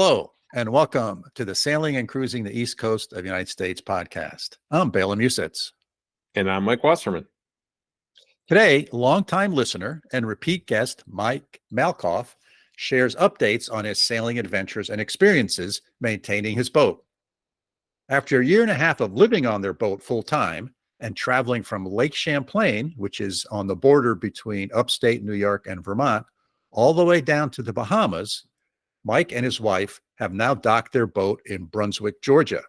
Hello, and welcome to the Sailing and Cruising the East Coast of the United States podcast. I'm Bela Musits. And I'm Mike Wasserman. Today, longtime listener and repeat guest Mike Malekoff shares updates on his sailing adventures and experiences maintaining his boat. After a year and a half of living on their boat full-time and traveling from Lake Champlain, which is on the border between upstate New York and Vermont, all the way down to the Bahamas, Mike and his wife have now docked their boat in Brunswick, Georgia.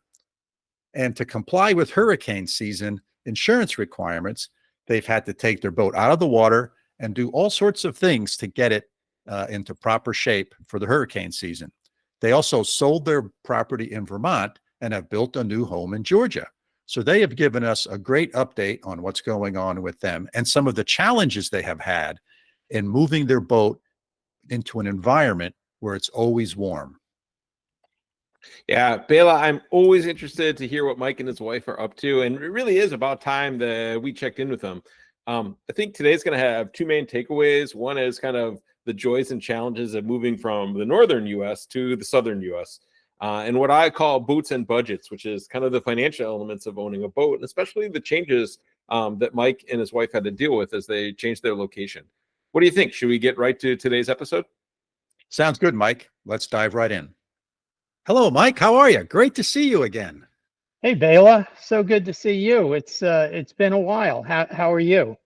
And to comply with hurricane season insurance requirements, they've had to take their boat out of the water and do all sorts of things to get it into proper shape for the hurricane season. They also sold their property in Vermont and have built a new home in Georgia. So they have given us a great update on what's going on with them and some of the challenges they have had in moving their boat into an environment where it's always warm. Yeah, Bela, I'm always interested to hear what Mike and his wife are up to. And it really is about time that we checked in with them. I think today's going to have two main takeaways. One is kind of the joys and challenges of moving from the northern U.S. to the southern U.S. And what I call boots and budgets, which is kind of the financial elements of owning a boat, and especially the changes that Mike and his wife had to deal with as they changed their location. What do you think? Should we get right to today's episode? Sounds good, Mike. Let's dive right in. Hello, Mike. How are you? Great to see you again. Hey, Bela. So good to see you. It's been a while. How are you?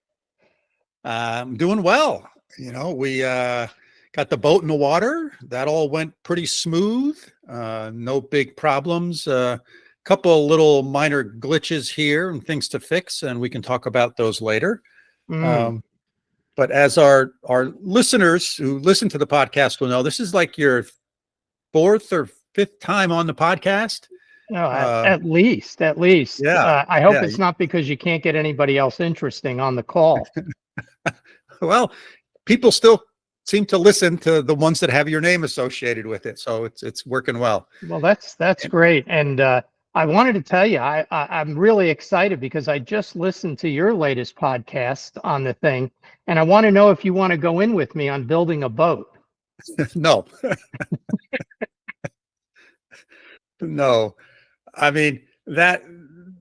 I'm doing well. You know, we got the boat in the water. That all went pretty smooth. No big problems. Couple of little minor glitches here and things to fix, and we can talk about those later. But as our listeners who listen to the podcast will know, this is like your fourth or fifth time on the podcast. No, at least. Yeah. I hope it's not because you can't get anybody else interesting on the call. Well, people still seem to listen to the ones that have your name associated with it, so it's working well. Well, that's great. And I wanted to tell you, I'm really excited because I just listened to your latest podcast on the thing, and I want to know if you want to go in with me on building a boat. No. No. I mean, that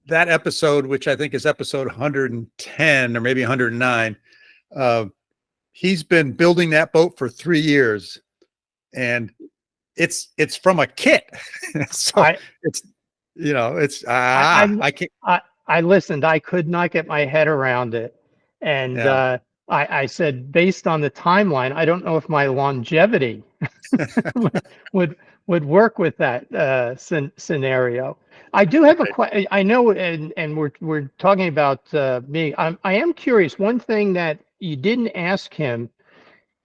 episode, which I think is episode 110 or maybe 109, he's been building that boat for 3 years, and it's from a kit. So I can't. I listened. I could not get my head around it, and I said, based on the timeline, I don't know if my longevity would work with that scenario. I do have a question. I know, and we're talking about me. I am curious. One thing that you didn't ask him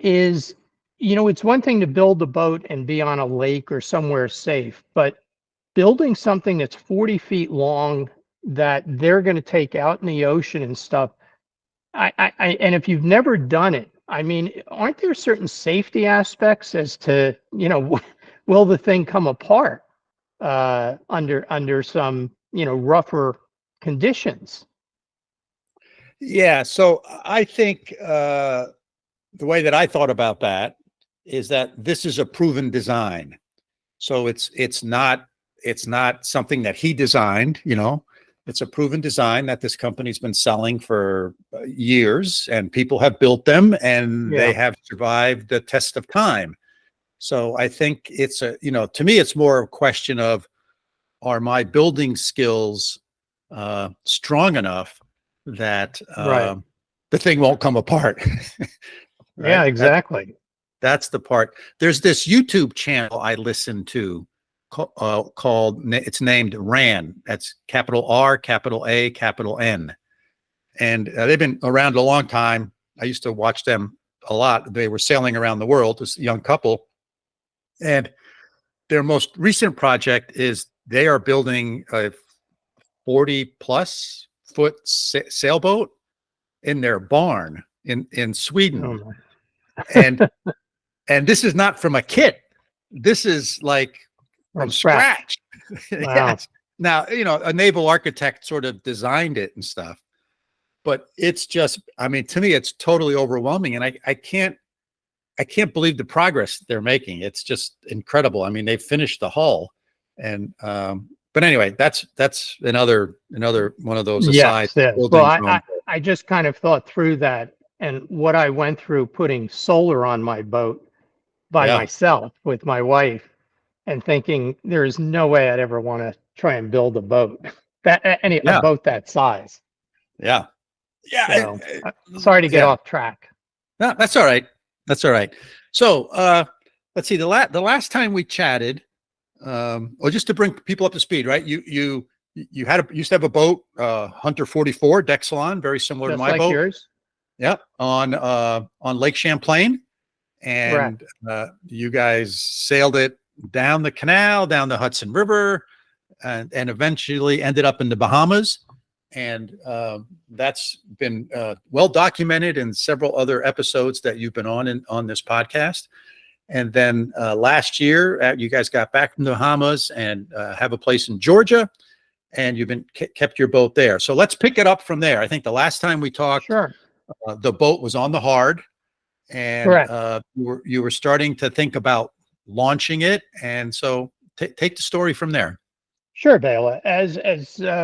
is, it's one thing to build a boat and be on a lake or somewhere safe, but building something that's 40 feet long that they're going to take out in the ocean and stuff. And if you've never done it, I mean, aren't there certain safety aspects as to, will the thing come apart under some, rougher conditions? Yeah. So I think the way that I thought about that is that this is a proven design. So it's not something that he designed, It's a proven design that this company's been selling for years, and people have built them, and they have survived the test of time. So I think it's to me, it's more a question of, are my building skills strong enough that the thing won't come apart? Right? Yeah, exactly. That's the part. There's this YouTube channel I listen to called, it's named RAN. That's capital R, capital A, capital N. And they've been around a long time. I used to watch them a lot. They were sailing around the world, this young couple. And their most recent project is they are building a 40+ foot sailboat in their barn in Sweden. Oh, and this is not from a kit. This is like from scratch. Wow. Yes. Now, a naval architect sort of designed it and stuff, but it's just, I mean, to me, it's totally overwhelming. And I can't I can't believe the progress they're making. It's just incredible. I mean, they finished the hull, and but anyway, that's another one of those asides. Yes, yes. Well, Building your own boat. I just kind of thought through that and what I went through putting solar on my boat by Yeah, myself with my wife and thinking there is no way I'd ever want to try and build a boat a yeah, boat that size. yeah, yeah. So sorry to get Yeah. off track. No, that's all right. That's all right. So let's see. The last time we chatted, or just to bring people up to speed, right? You used to have a boat, Hunter 44 deck salon, very similar to Just my like boat. yours. Yep, on Lake Champlain, and Correct. you guys sailed it down the canal, down the Hudson River, and eventually ended up in the Bahamas. And that's been well documented in several other episodes that you've been on this podcast. And then last year, you guys got back from the Bahamas and have a place in Georgia, and you've been kept your boat there. So let's pick it up from there. I think the last time we talked, Sure. the boat was on the hard, and Correct. you were starting to think about launching it. And so take the story from there. Sure, Bela. As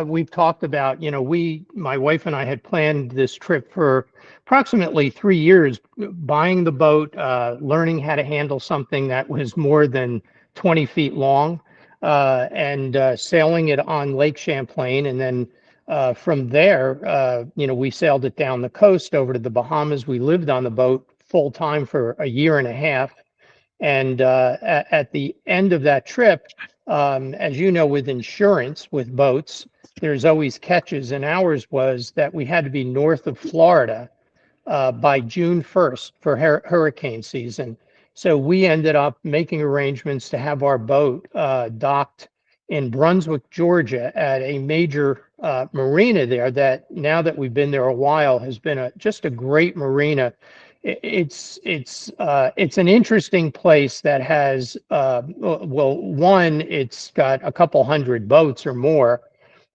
we've talked about, my wife and I had planned this trip for approximately 3 years, buying the boat, learning how to handle something that was more than 20 feet long, and sailing it on Lake Champlain. And then from there, we sailed it down the coast over to the Bahamas. We lived on the boat full time for a year and a half. And at the end of that trip, as you know, with insurance, with boats, there's always catches. And ours was that we had to be north of Florida by June 1st for hurricane season. So we ended up making arrangements to have our boat docked in Brunswick, Georgia, at a major marina there that, now that we've been there a while, has been just a great marina. It's an interesting place that has one, it's got a couple hundred boats or more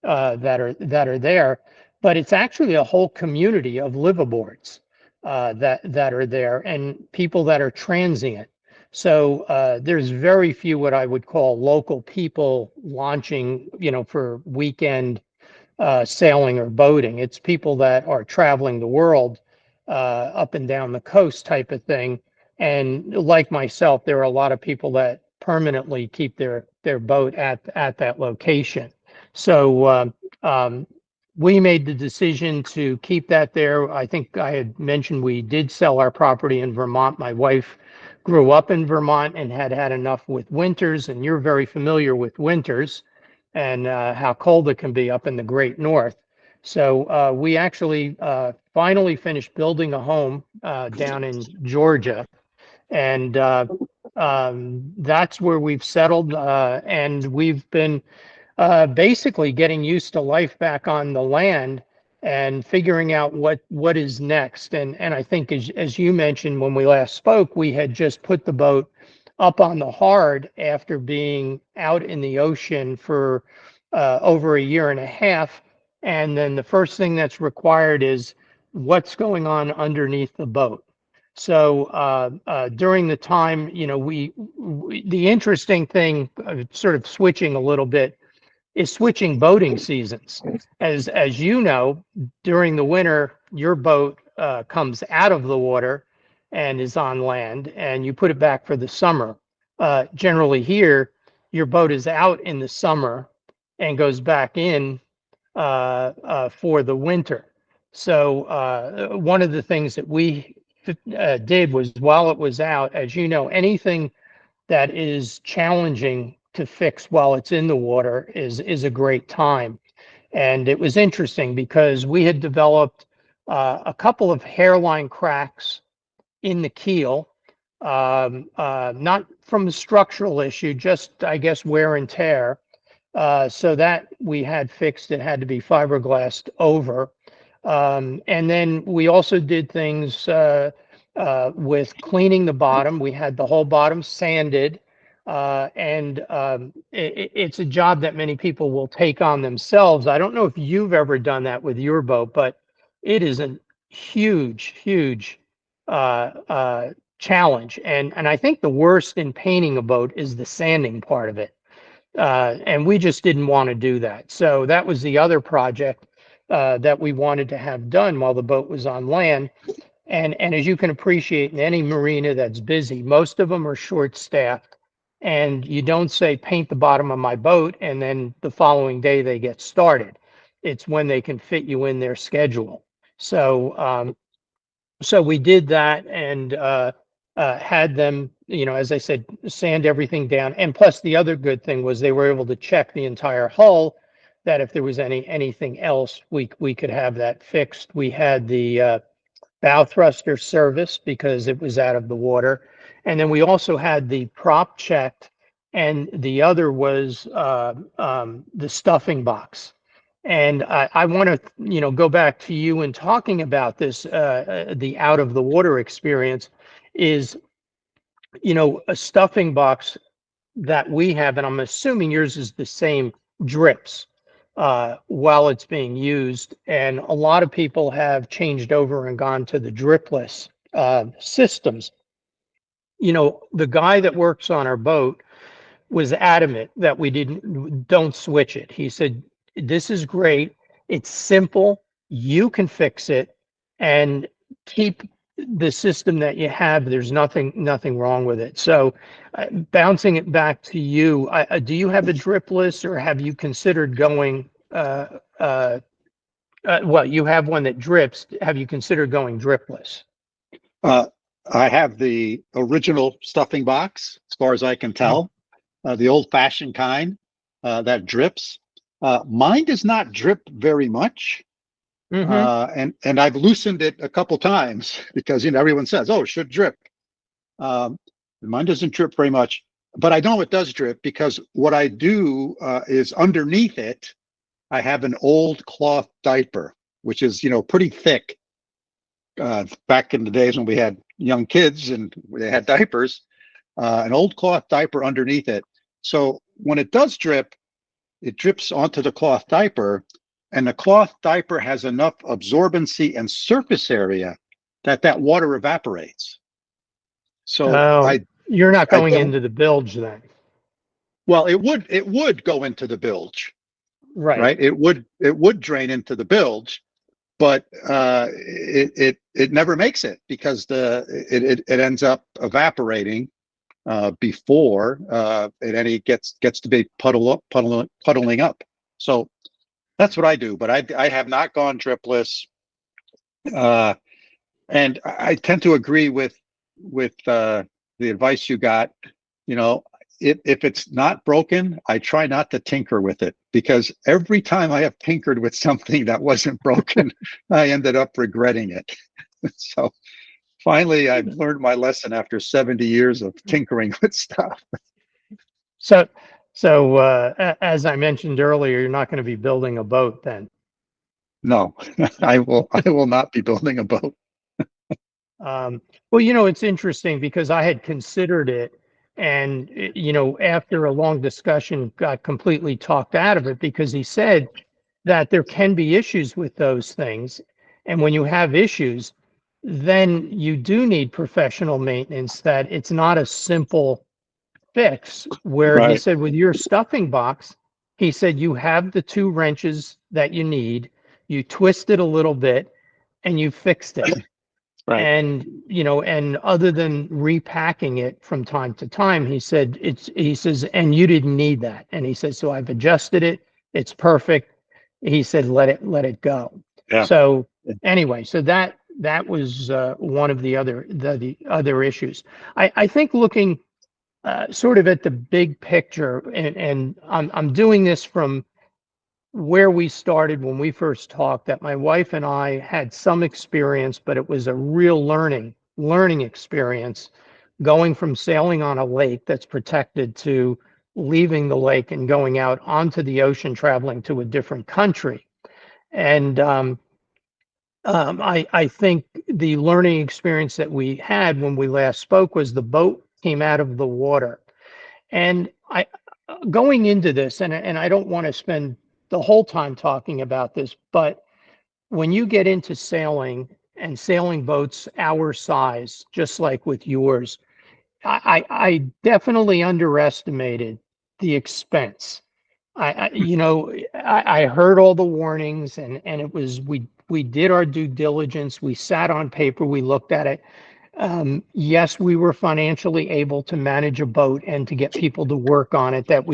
that are there, but it's actually a whole community of liveaboards that are there, and people that are transient. So there's very few what I would call local people launching, for weekend sailing or boating. It's people that are traveling the world, up and down the coast type of thing. And like myself, there are a lot of people that permanently keep their boat at that location. So we made the decision to keep that there. I think I had mentioned we did sell our property in Vermont. My wife grew up in Vermont and had enough with winters, and you're very familiar with winters and how cold it can be up in the Great North. So we actually finally finished building a home down in Georgia, and that's where we've settled, and we've been basically getting used to life back on the land and figuring out what is next. And I think as you mentioned when we last spoke, we had just put the boat up on the hard after being out in the ocean for over a year and a half. And then the first thing that's required is what's going on underneath the boat. So during the time, the interesting thing, sort of switching a little bit, is switching boating seasons. As you know, during the winter, your boat comes out of the water and is on land, and you put it back for the summer. Generally here, your boat is out in the summer and goes back in for the winter. So one of the things that we did was, while it was out, as you know, anything that is challenging to fix while it's in the water is a great time. And it was interesting because we had developed a couple of hairline cracks in the keel, not from a structural issue, just I guess wear and tear. So that we had fixed. It had to be fiberglassed over. And then we also did things with cleaning the bottom. We had the whole bottom sanded. And it's a job that many people will take on themselves. I don't know if you've ever done that with your boat, but it is a huge challenge. And I think the worst in painting a boat is the sanding part of it. And we just didn't want to do that. So that was the other project that we wanted to have done while the boat was on land. And as you can appreciate, in any marina that's busy, most of them are short-staffed. And you don't say paint the bottom of my boat and then the following day they get started. It's when they can fit you in their schedule. So so we did that and had them, as I said, sand everything down. And plus the other good thing was they were able to check the entire hull, that if there was anything else, we could have that fixed. We had the bow thruster service because it was out of the water. And then we also had the prop checked, and the other was the stuffing box. And I want to, go back to you and talking about this, the out of the water experience is, a stuffing box that we have, and I'm assuming yours is the same, drips while it's being used. And a lot of people have changed over and gone to the dripless systems. The guy that works on our boat was adamant that we don't switch it. He said, this is great. It's simple. You can fix it and keep the system that you have. There's nothing wrong with it. So bouncing it back to you, do you have a dripless, or have you considered going, well, you have one that drips. Have you considered going dripless? I have the original stuffing box, as far as I can tell, the old-fashioned kind that drips. Mine does not drip very much, and I've loosened it a couple times because everyone says, "Oh, it should drip." Mine doesn't drip very much, but I know it does drip because what I do is underneath it, I have an old cloth diaper, which is pretty thick. Back in the days when we had young kids and they had diapers, an old cloth diaper underneath it. So when it does drip, it drips onto the cloth diaper, and the cloth diaper has enough absorbency and surface area that water evaporates. So you're not going into the bilge then. Well, it would go into the bilge, right? It would drain into the bilge, but it never makes it because it ends up evaporating before it gets to be puddling up. So that's what I do, but I have not gone dripless, and I tend to agree with the advice you got. If it's not broken, I try not to tinker with it, because every time I have tinkered with something that wasn't broken, I ended up regretting it. So finally, I've learned my lesson after 70 years of tinkering with stuff. So as I mentioned earlier, you're not going to be building a boat then. No, I will not be building a boat. Well, it's interesting because I had considered it, and after a long discussion, got completely talked out of it because he said that there can be issues with those things, and when you have issues, then you do need professional maintenance. That it's not a simple fix. Where Right. He said with your stuffing box, he said you have the 2 wrenches that you need, you twist it a little bit, and you fixed it. Right. And and other than repacking it from time to time, he said he says, and you didn't need that. And he says, so I've adjusted it. It's perfect. He said, let it go. Yeah. So anyway, so that was one of the other issues. I think looking sort of at the big picture, and I'm doing this from where we started when we first talked, that my wife and I had some experience, but it was a real learning experience, going from sailing on a lake that's protected to leaving the lake and going out onto the ocean, traveling to a different country. And I think the learning experience that we had when we last spoke was the boat came out of the water. And going into this, and I don't want to spend the whole time talking about this, but when you get into sailing and sailing boats our size, just like with yours, I definitely underestimated the expense. I heard all the warnings, and it was, we did our due diligence. We sat on paper, we looked at it. Yes, we were financially able to manage a boat and to get people to work on it, that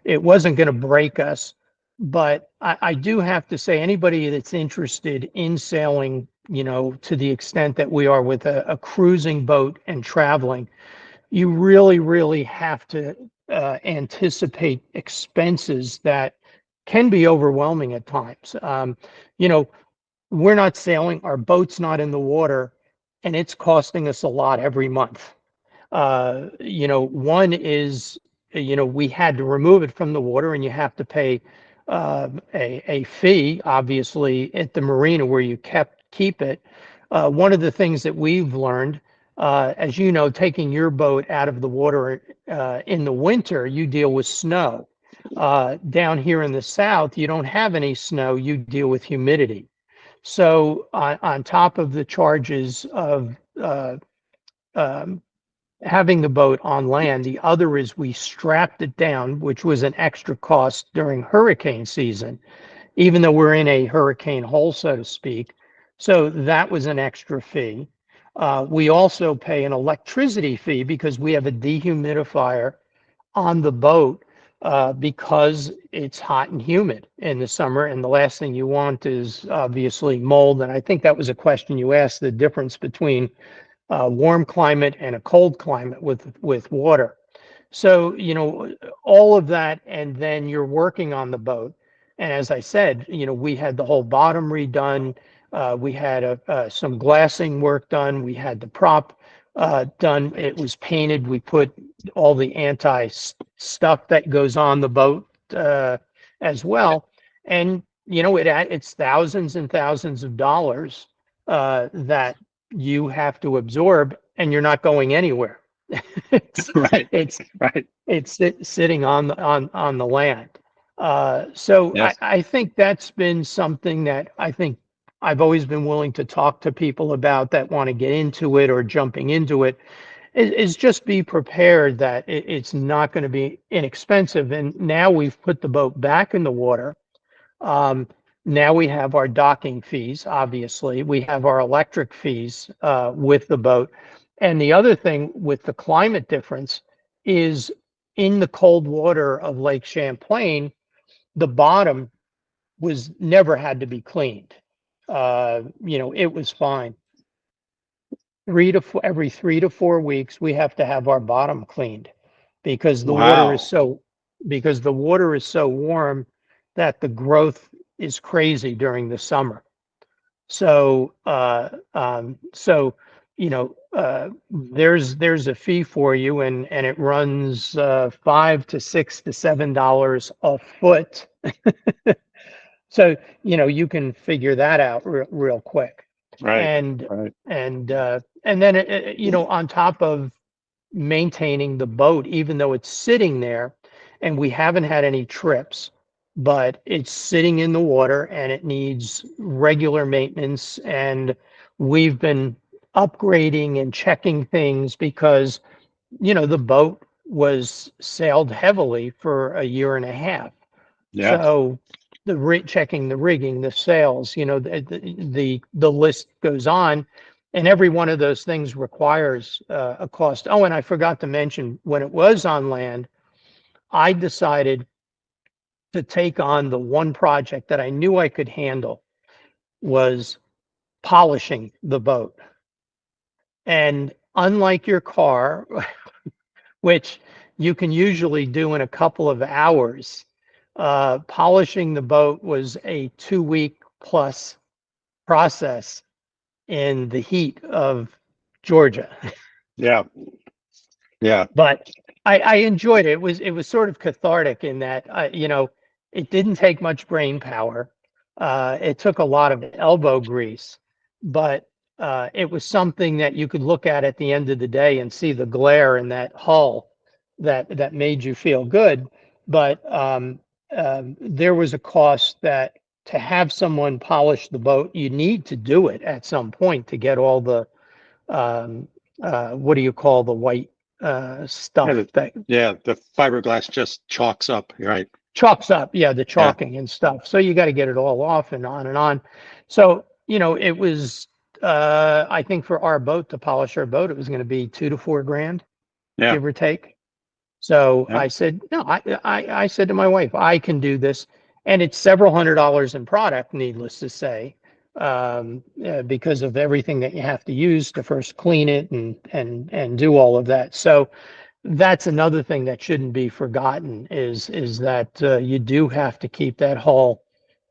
it wasn't going to break us. But I do have to say, anybody that's interested in sailing, to the extent that we are with a cruising boat and traveling, you really, really have to anticipate expenses that can be overwhelming at times. We're not sailing, our boat's not in the water, and it's costing us a lot every month. One is, we had to remove it from the water, and you have to pay a fee, obviously, at the marina where you keep it. One of the things that we've learned, as you know, taking your boat out of the water in the winter, you deal with snow. Down here in the South, you don't have any snow, you deal with humidity. So on top of the charges of having the boat on land, the other is we strapped it down, which was an extra cost during hurricane season, even though we're in a hurricane hole, so to speak. So that was an extra fee. We also pay an electricity fee because we have a dehumidifier on the boat because it's hot and humid in the summer. And the last thing you want is obviously mold. And I think that was a question you asked, the difference between warm climate and a cold climate with water. So, all of that, and then you're working on the boat. And as I said, we had the whole bottom redone. We had some glassing work done. We had the prop done. It was painted. We put all the anti stuff that goes on the boat as well. And, it's thousands and thousands of dollars that you have to absorb, and you're not going anywhere. Right. It's Right. it's sitting on the land. So Yes. I think that's been something that I think I've always been willing to talk to people about that want to get into it or jumping into it, is just be prepared that it's not going to be inexpensive. And now we've put the boat back in the water. Now we have our docking fees, obviously. We have our electric fees with the boat. And the other thing with the climate difference is, in the cold water of Lake Champlain, the bottom was never had to be cleaned. It was fine. Every 3 to 4 weeks, we have to have our bottom cleaned because the water is Wow. so warm that the growth is crazy during the summer. So, there's a fee for you, and it runs $5 to $6 to $7 a foot. So, you can figure that out real quick. Right. And Right. and then on top of maintaining the boat, even though it's sitting there, and we haven't had any trips, but it's sitting in the water and it needs regular maintenance. And we've been upgrading and checking things because, the boat was sailed heavily for a year and a half. Yes. So checking the rigging, the sails, the list goes on, and every one of those things requires a cost. Oh, and I forgot to mention, when it was on land, I decided to take on the one project that I knew I could handle, was polishing the boat. And unlike your car, which you can usually do in a couple of hours, polishing the boat was a 2-week plus process in the heat of Georgia. Yeah. Yeah. But I enjoyed it. It was sort of cathartic in that it didn't take much brain power. It took a lot of elbow grease, but it was something that you could look at the end of the day and see the glare in that hull that made you feel good. But there was a cost that to have someone polish the boat, you need to do it at some point to get all the what do you call the white stuff that the fiberglass just chalks up. You're right. chalks up. Yeah, the chalking and stuff. So you got to get it all off and on and on. So, it was, I think for our boat, to polish our boat, it was going to be $2 to $4 grand, give or take. So I said, no, I said to my wife, I can do this. And it's several $100s in product, needless to say, because of everything that you have to use to first clean it and do all of that. So that's another thing that shouldn't be forgotten is that you do have to keep that hull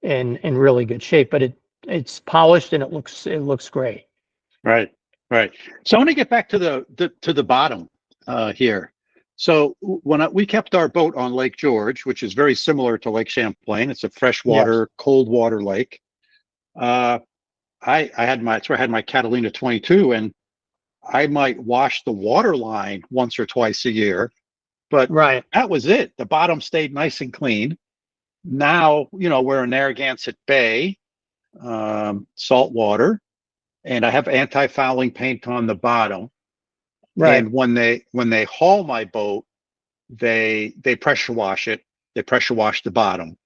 in really good shape, but it's polished and it looks great. Right. So I want to get back to the bottom here. So when we kept our boat on Lake George, which is very similar to Lake Champlain, it's a freshwater, cold water lake. I had my Catalina 22, and I might wash the water line once or twice a year, but that was it. The bottom stayed nice and clean. Now, we're in Narragansett Bay, salt water, and I have anti-fouling paint on the bottom. And when they haul my boat, they pressure wash it. They pressure wash the bottom.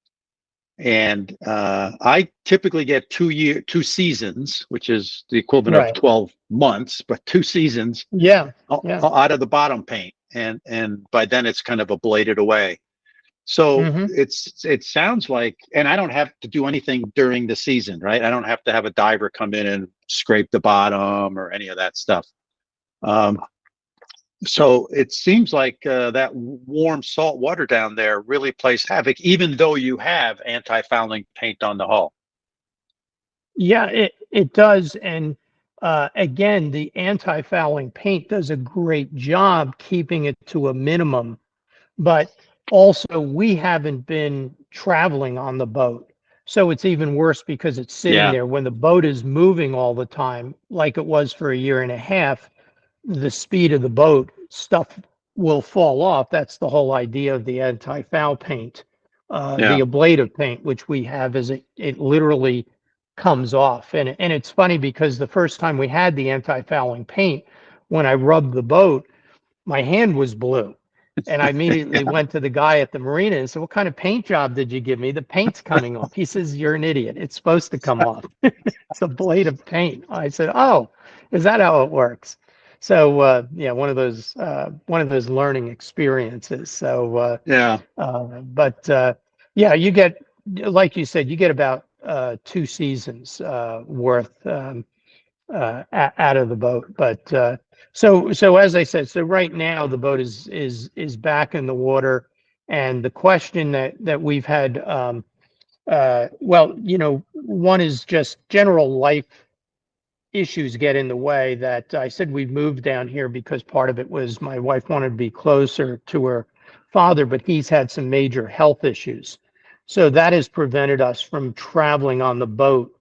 And I typically get 2 seasons, which is the equivalent of 12 months, but 2 seasons out of the bottom paint. And by then it's kind of ablated away. So it sounds like, and I don't have to do anything during the season, right? I don't have to have a diver come in and scrape the bottom or any of that stuff. So it seems like that warm salt water down there really plays havoc, even though you have anti-fouling paint on the hull. Yeah, it does. And again, the anti-fouling paint does a great job keeping it to a minimum. But also, we haven't been traveling on the boat. So it's even worse because it's sitting there. When the boat is moving all the time, like it was for a year and a half, the speed of the boat, stuff will fall off. That's the whole idea of the anti-foul paint. The ablative paint, which we have, is it literally comes off. And it's funny because the first time we had the anti-fouling paint, when I rubbed the boat, my hand was blue. And I immediately went to the guy at the marina and said, "What kind of paint job did you give me? The paint's coming off." He says, "You're an idiot. It's supposed to come off. It's a blade of paint." I said, "Oh, is that how it works?" So one of those learning experiences. So you get, like you said, you get about 2 seasons worth out of the boat. But so as I said, so right now the boat is back in the water, and the question that we've had, one is just general life issues get in the way. That I said we moved down here because part of it was my wife wanted to be closer to her father, but he's had some major health issues. So that has prevented us from traveling on the boat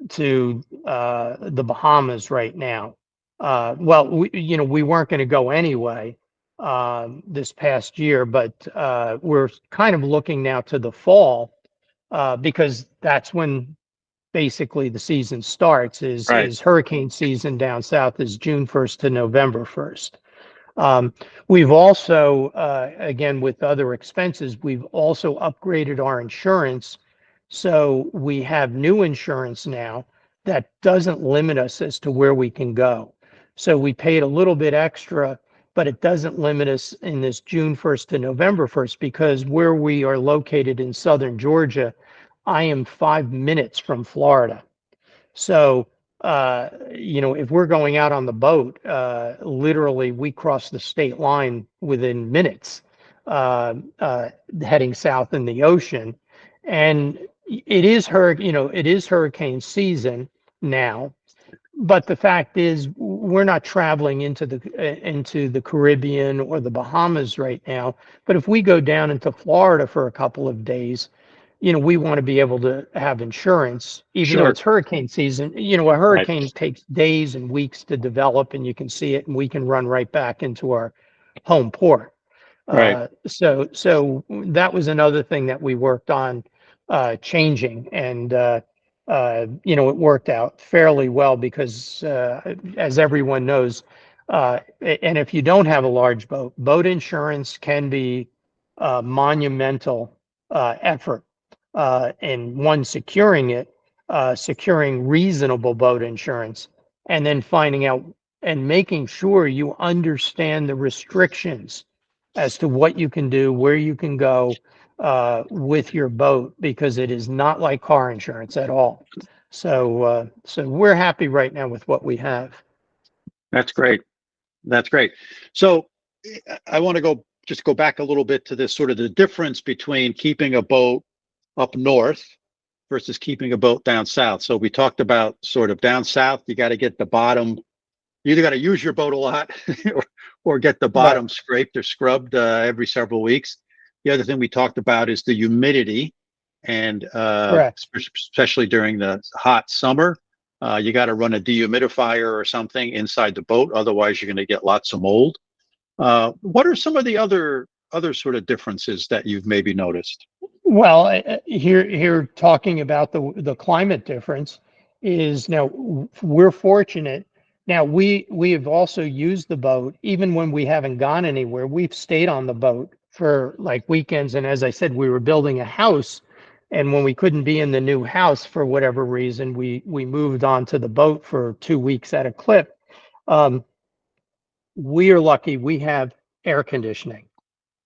to the Bahamas right now. We weren't going to go anyway this past year, but we're kind of looking now to the fall because that's when basically the season starts. Is hurricane season down south is June 1st to November 1st. We've also, again, with other expenses, we've also upgraded our insurance. So we have new insurance now that doesn't limit us as to where we can go. So we paid a little bit extra, but it doesn't limit us in this June 1st to November 1st, because where we are located in southern Georgia, I am 5 minutes from Florida. So, if we're going out on the boat, literally we cross the state line within minutes, heading south in the ocean. And it is hurricane season now. But the fact is, we're not traveling into the Caribbean or the Bahamas right now. But if we go down into Florida for a couple of days, we want to be able to have insurance, even though it's hurricane season. A hurricane takes days and weeks to develop, and you can see it, and we can run right back into our home port. So that was another thing that we worked on changing, and it worked out fairly well because, as everyone knows, and if you don't have a large boat, boat insurance can be a monumental effort in one, securing reasonable boat insurance, and then finding out and making sure you understand the restrictions as to what you can do, where you can go with your boat, because it is not like car insurance at all. So we're happy right now with what we have. That's great. That's great. So I want to go back a little bit to this sort of the difference between keeping a boat up north versus keeping a boat down south. So we talked about sort of down south, you got to get the bottom, you either got to use your boat a lot or get the bottom scraped or scrubbed every several weeks. The other thing we talked about is the humidity, and especially during the hot summer, you got to run a dehumidifier or something inside the boat. Otherwise, you're going to get lots of mold. What are some of the other sort of differences that you've maybe noticed? Well, here talking about the climate difference is, now we're fortunate. Now we have also used the boat even when we haven't gone anywhere. We've stayed on the boat for like weekends, and as I said, we were building a house, and when we couldn't be in the new house for whatever reason, we moved on to the boat for 2 weeks at a clip. We are lucky we have air conditioning.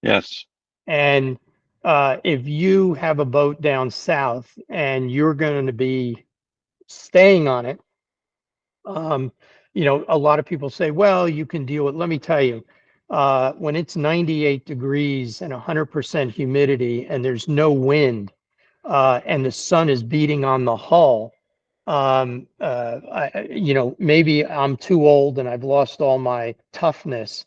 Yes. And if you have a boat down south and you're going to be staying on it, a lot of people say, well, you can deal with, let me tell you, when it's 98 degrees and 100% humidity and there's no wind, and the sun is beating on the hull, maybe I'm too old and I've lost all my toughness,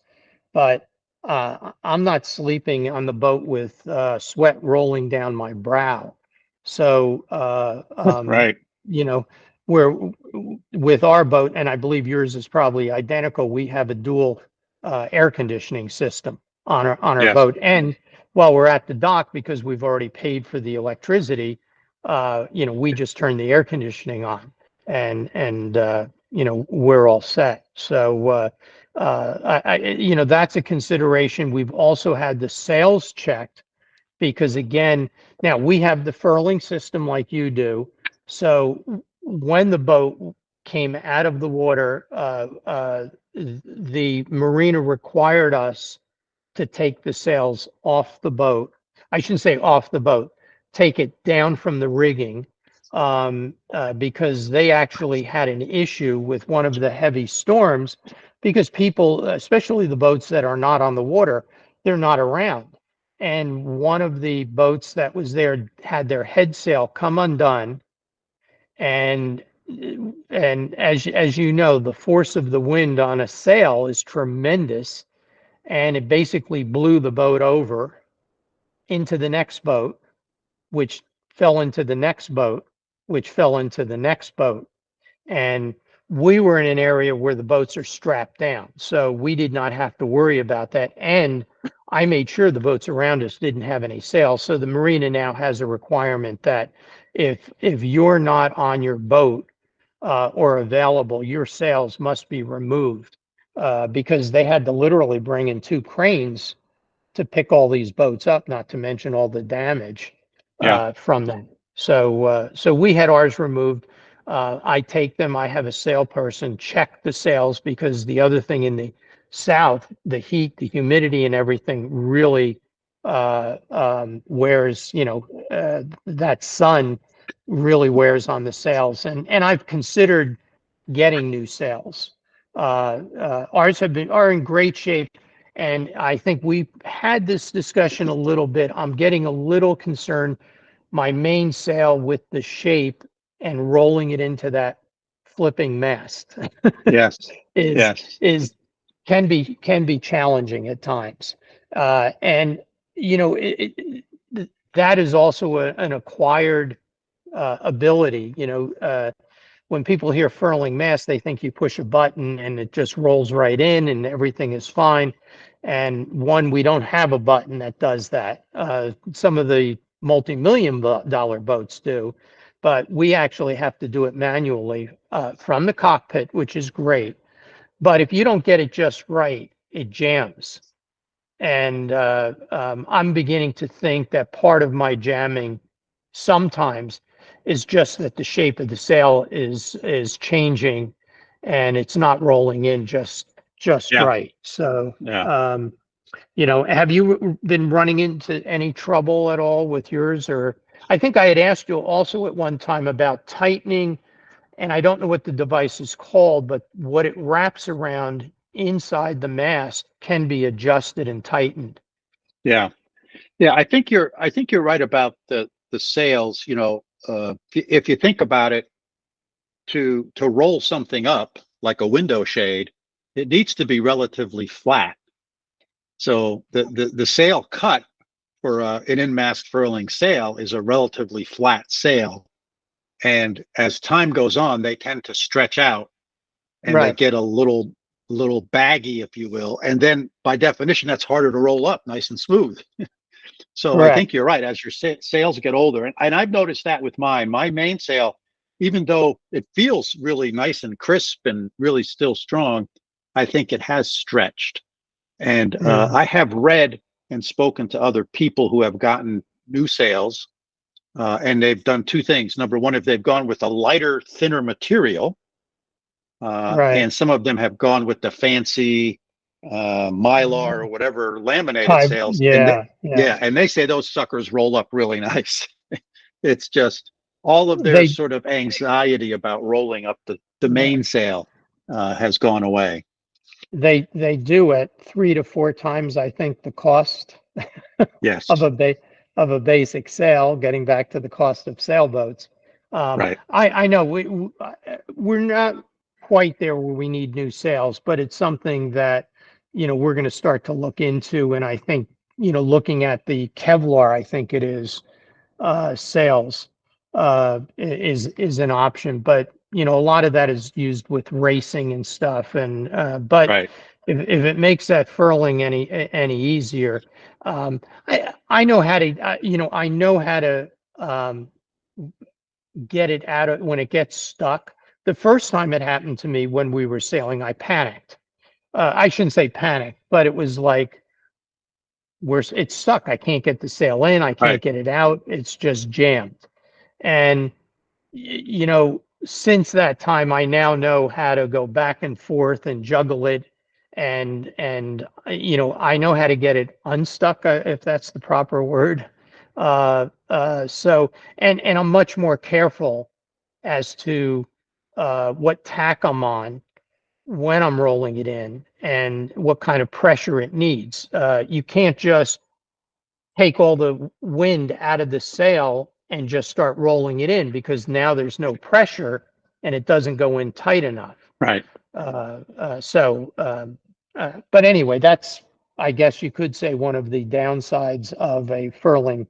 but I'm not sleeping on the boat with sweat rolling down my brow. So, right. where with our boat, and I believe yours is probably identical, we have a dual air conditioning system on our Yes. boat. And while we're at the dock, because we've already paid for the electricity, we just turn the air conditioning on, and we're all set. So that's a consideration. We've also had the sails checked, because again, now we have the furling system like you do. So when the boat came out of the water, the marina required us to take the sails off the boat. I shouldn't say off the boat, take it down from the rigging, because they actually had an issue with one of the heavy storms, because people, especially the boats that are not on the water, they're not around. And one of the boats that was there had their head sail come undone, and as you know, the force of the wind on a sail is tremendous, and it basically blew the boat over into the next boat, which fell into the next boat, which fell into the next boat. And we were in an area where the boats are strapped down, so we did not have to worry about that. And I made sure the boats around us didn't have any sails. So the marina now has a requirement that if you're not on your boat or available, your sails must be removed, because they had to literally bring in 2 cranes to pick all these boats up, not to mention all the damage from them. So we had ours removed. I take them. I have a sail person check the sails, because the other thing in the south, the heat, the humidity, and everything really wears. That sun really wears on the sails, and I've considered getting new sails. Ours are in great shape. And I think we've had this discussion a little bit. I'm getting a little concerned. My mainsail with the shape and rolling it into that flipping mast Yes. can be challenging at times. And that is also an acquired ability. When people hear furling mast, they think you push a button and it just rolls right in and everything is fine. And we don't have a button that does that. Some of the multi-million dollar boats do, but we actually have to do it manually from the cockpit, which is great. But if you don't get it just right, it jams. And I'm beginning to think that part of my jamming sometimes is just that the shape of the sail is changing, and it's not rolling in just Yeah. right. So, Yeah. have you been running into any trouble at all with yours? Or I think I had asked you also at one time about tightening, and I don't know what the device is called, but what it wraps around inside the mast can be adjusted and tightened. Yeah. Yeah. I think you're right about the sails. If you think about it, to roll something up like a window shade, it needs to be relatively flat. So the sail cut for an in-mast furling sail is a relatively flat sail. And as time goes on, they tend to stretch out and they Right. get a little baggy, if you will. And then by definition, that's harder to roll up nice and smooth. So I think Correct. you're right. As your sails get older, and I've noticed that with my mainsail, even though it feels really nice and crisp and really still strong, I think it has stretched. And Mm. I have read and spoken to other people who have gotten new sails, and they've done two things. Number one, if they've gone with a lighter, thinner material, Right. and some of them have gone with the fancy mylar or whatever laminated Type. sails, and Yeah. Yeah. yeah, and they say those suckers roll up really nice. It's just all of their They sort of anxiety about rolling up the mainsail has gone away. they do it 3 to 4 times, I think, the cost of Yes, a basic sail. Getting back to the cost of sailboats, right. I know we're not quite there where we need new sails, but it's something that we're going to start to look into. And I think looking at the Kevlar, I think it is sails is an option, but a lot of that is used with racing and stuff. And but Right. if it makes that furling any easier, I know how to I know how to get it out of when it gets stuck. The first time it happened to me when we were sailing, I panicked. I shouldn't say panicked, but it was like it's stuck. I can't get the sail in. I can't Right. get it out. It's just jammed. And since that time, I now know how to go back and forth and juggle it, and I know how to get it unstuck, if that's the proper word. So and I'm much more careful as to what tack I'm on when I'm rolling it in and what kind of pressure it needs. You can't just take all the wind out of the sail and just start rolling it in, because now there's no pressure and it doesn't go in tight enough. Right. But anyway, that's, I guess you could say, one of the downsides of a furling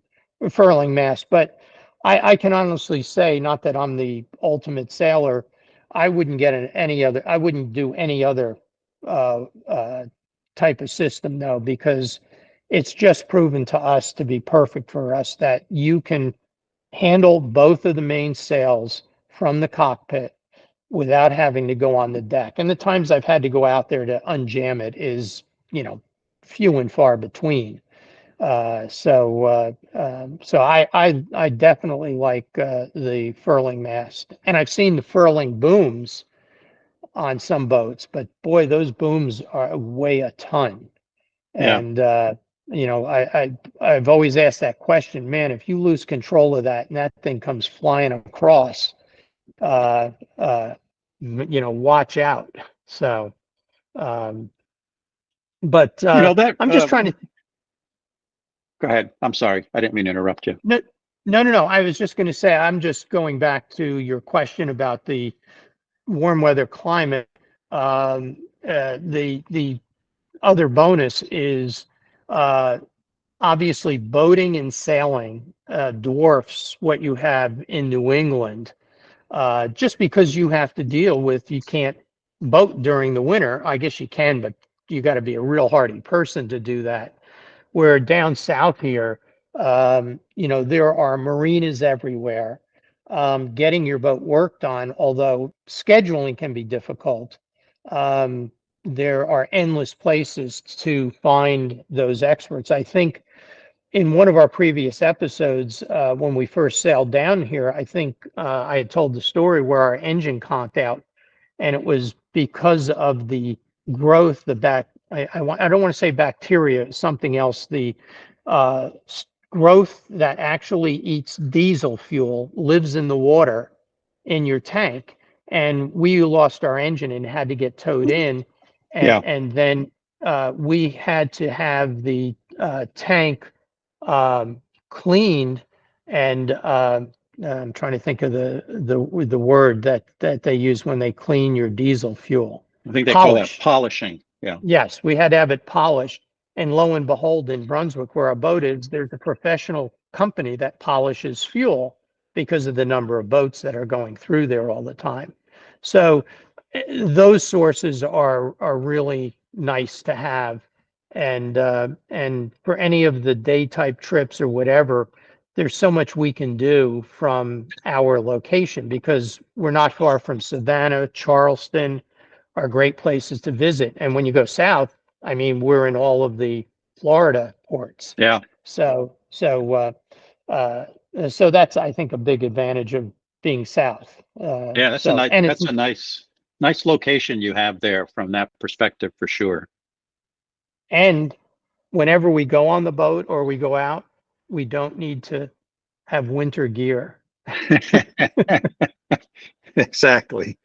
mast. But I can honestly say, not that I'm the ultimate sailor, I wouldn't I wouldn't do any other uh, uh, type of system, though, because it's just proven to us to be perfect for us, that you can handle both of the main sails from the cockpit without having to go on the deck. And the times I've had to go out there to unjam it is, few and far between. So I definitely like the furling mast, and I've seen the furling booms on some boats, but boy, those booms weigh a ton. Yeah. And I've always asked that question, man, if you lose control of that and that thing comes flying across, uh, uh, watch out. So, um, but That. I'm just trying to. Go ahead. I'm sorry. I didn't mean to interrupt you. No, no. I was just going to say, I'm just going back to your question about the warm weather climate. The other bonus is obviously boating and sailing dwarfs what you have in New England, just because you have to deal with, you can't boat during the winter. I guess you can, but you got to be a real hardy person to do that. Where down south here, There are marinas everywhere. Getting your boat worked on, although scheduling can be difficult, there are endless places to find those experts. I think in one of our previous episodes, when we first sailed down here, I think I had told the story where our engine conked out, and it was because of the growth, I don't want to say bacteria, something else, the growth that actually eats diesel fuel lives in the water in your tank, and we lost our engine and had to get towed in, Yeah. and then we had to have the tank cleaned, and I'm trying to think of the word that they use when they clean your diesel fuel. I think they call that Polish. polishing. Yeah. Yes, we had to have it polished. And lo and behold, in Brunswick, where our boat is, there's a professional company that polishes fuel because of the number of boats that are going through there all the time. So those sources are really nice to have. And for any of the day type trips or whatever, there's so much we can do from our location because we're not far from Savannah, Charleston are great places to visit. And when you go south, I mean, we're in all of the Florida ports. Yeah. So that's, I think, a big advantage of being south. Yeah. That's a nice location you have there from that perspective for sure. And whenever we go on the boat or we go out, we don't need to have winter gear. Exactly.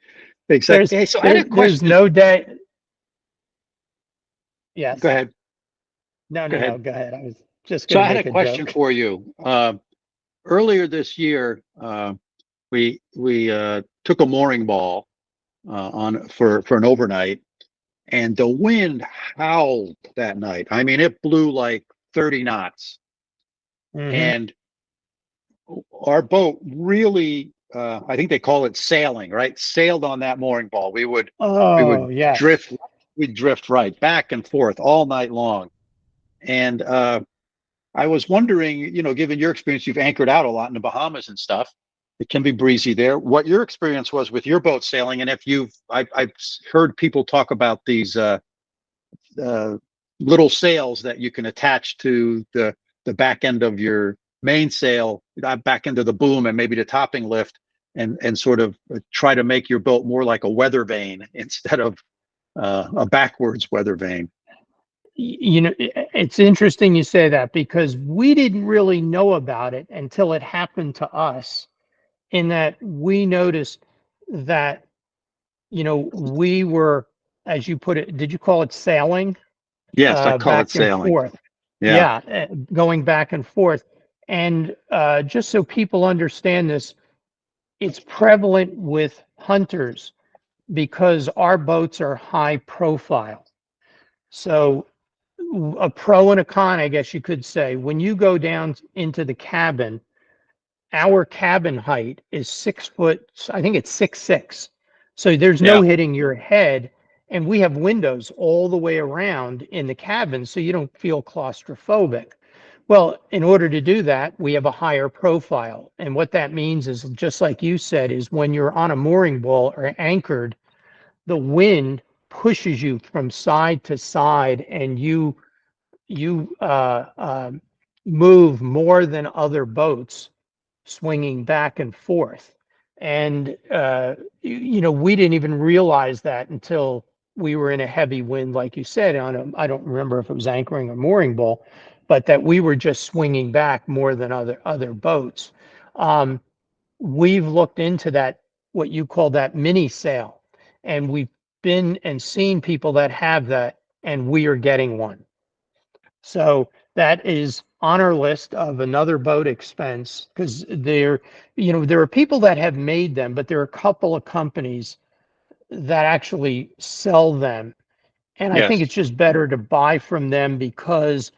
There's, So I had a there's question. no day. Yes. Go ahead. No, Go ahead. no, go ahead. I was just So going I to had make a question joke. for you. Earlier this year, we took a mooring ball on for an overnight, and the wind howled that night. I mean, it blew like 30 knots, Mhm. and our boat really, I think they call it sailing, right? Sailed on that mooring ball. We would Oh, yes. drift, we'd drift right back and forth all night long. And I was wondering, given your experience, you've anchored out a lot in the Bahamas and stuff. It can be breezy there. What your experience was with your boat sailing, and if I've heard people talk about these little sails that you can attach to the back end of your mainsail, back into the boom and maybe the topping lift, and sort of try to make your boat more like a weather vane instead of a backwards weather vane. It's interesting you say that because we didn't really know about it until it happened to us, in that we noticed that, we were, as you put it, did you call it sailing? Yes, I call it Back and sailing. forth. Yeah. Yeah, going back and forth. And just so people understand this, it's prevalent with hunters because our boats are high profile. So a pro and a con, I guess you could say. When you go down into the cabin, our cabin height is 6 foot, I think it's 6'6". So there's no Yeah. hitting your head. And we have windows all the way around in the cabin, so you don't feel claustrophobic. Well, in order to do that, we have a higher profile. And what that means is, just like you said, is when you're on a mooring ball or anchored, the wind pushes you from side to side, and you move more than other boats swinging back and forth. And we didn't even realize that until we were in a heavy wind, like you said, I don't remember if it was anchoring or mooring ball, but that we were just swinging back more than other boats. We've looked into that, what you call that mini sail, and we've been and seen people that have that, and we are getting one. So that is on our list of another boat expense, because there are people that have made them, but there are a couple of companies that actually sell them. And I think Yes. it's just better to buy from them because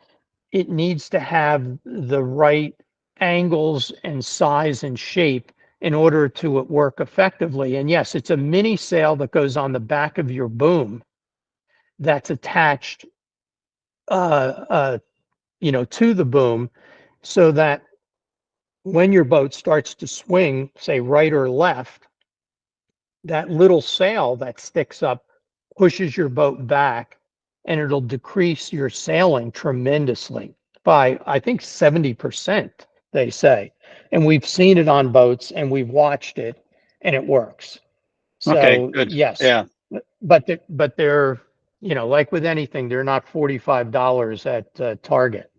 it needs to have the right angles and size and shape in order to work effectively. And yes, it's a mini sail that goes on the back of your boom that's attached to the boom. so that when your boat starts to swing, say right or left, that little sail that sticks up pushes your boat back, and it'll decrease your sailing tremendously by, I think, 70%, they say. And we've seen it on boats and we've watched it, and it works. Okay, So good. yes, Yeah. but they're, like with anything, they're not $45 at Target.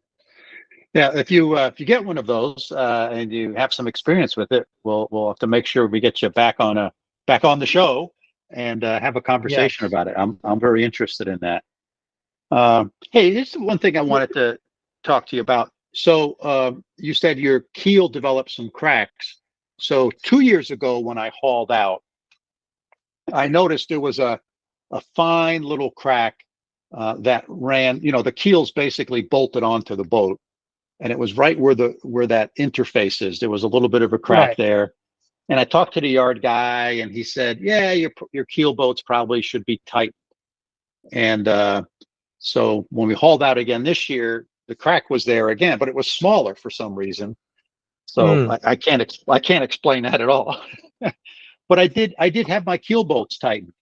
Yeah, if you get one of those and you have some experience with it, we'll have to make sure we get you back on the show and have a conversation Yes. about it. I'm very interested in that. Hey, this is one thing I wanted to talk to you about. So you said your keel developed some cracks. So 2 years ago, when I hauled out, I noticed there was a fine little crack that ran. The keel's basically bolted onto the boat, and it was right where that interface is. There was a little bit of a crack Right. there. And I talked to the yard guy, and he said, "Yeah, your keel boats probably should be tight." And so when we hauled out again this year, the crack was there again, but it was smaller for some reason. So Mm, I can't explain that at all. But I did have my keel bolts tightened,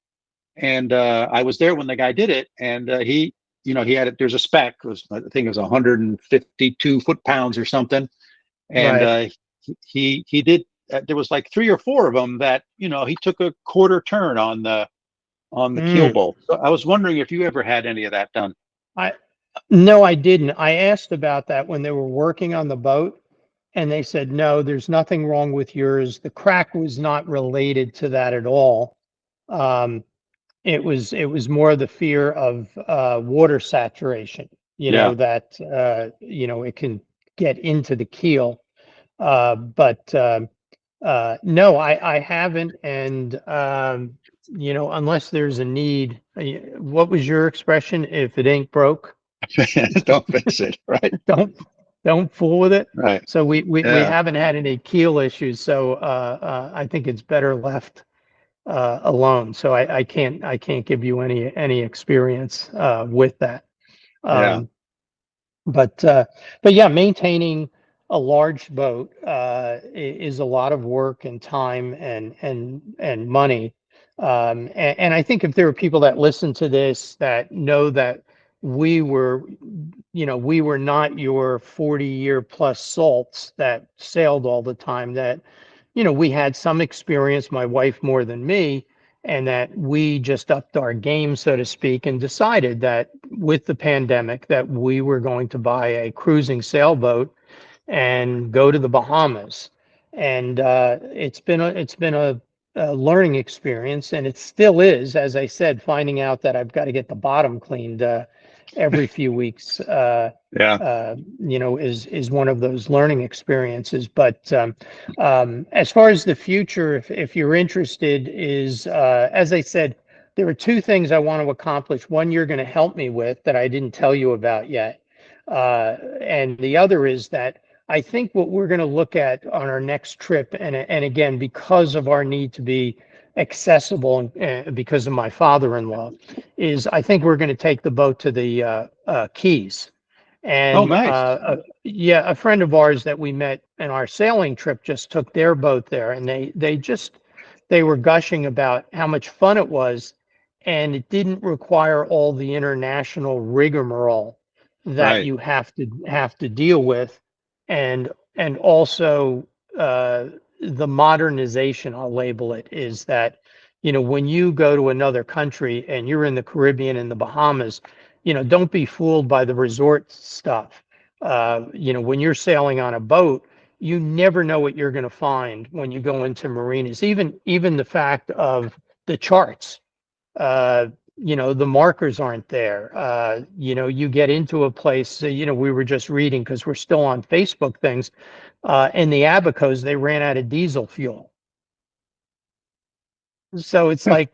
and I was there when the guy did it, and he had it. There's a spec. I think it was 152 foot-pounds or something, and right. he did. There was like 3 or 4 of them that he took a quarter turn on the keel Mm. bolt. So I was wondering if you ever had any of that done. I No, I didn't. I asked about that when they were working on the boat, and they said, no, there's nothing wrong with yours. The crack was not related to that at all. Um, it was more the fear of water saturation, Yeah. that it can get into the keel. But no, I haven't. And unless there's a need, what was your expression? If it ain't broke, Don't fix it. Right. don't don't fool with it. Right. So we Yeah. haven't had any keel issues. So I think it's better left alone. So I can't give you any experience with that. Yeah. Um, but yeah, maintaining a large boat is a lot of work and time and money. And I think if there are people that listen to this that know that we were, we were not your 40-year plus salts that sailed all the time, that we had some experience, my wife more than me, and that we just upped our game, so to speak, and decided that with the pandemic that we were going to buy a cruising sailboat and go to the Bahamas. And it's been a learning experience, and it still is, as I said, finding out that I've got to get the bottom cleaned every few weeks. Yeah. Is one of those learning experiences. But as far as the future, if you're interested, is as I said, there are 2 things I want to accomplish. One you're going to help me with that I didn't tell you about yet, and the other is that I think what we're going to look at on our next trip, and again, because of our need to be accessible and because of my father-in-law, is I think we're going to take the boat to the Keys. Oh, And nice. yeah, a friend of ours that we met in our sailing trip just took their boat there, and they were gushing about how much fun it was, and it didn't require all the international rigmarole that Right. you have to deal with, and also the modernization, I'll label it, is that when you go to another country and you're in the Caribbean and the Bahamas, don't be fooled by the resort stuff. When you're sailing on a boat, you never know what you're going to find when you go into marinas. Even the fact of the charts, the markers aren't there. You get into a place. We were just reading because we're still on Facebook things. In the Abacos, they ran out of diesel fuel. So it's like,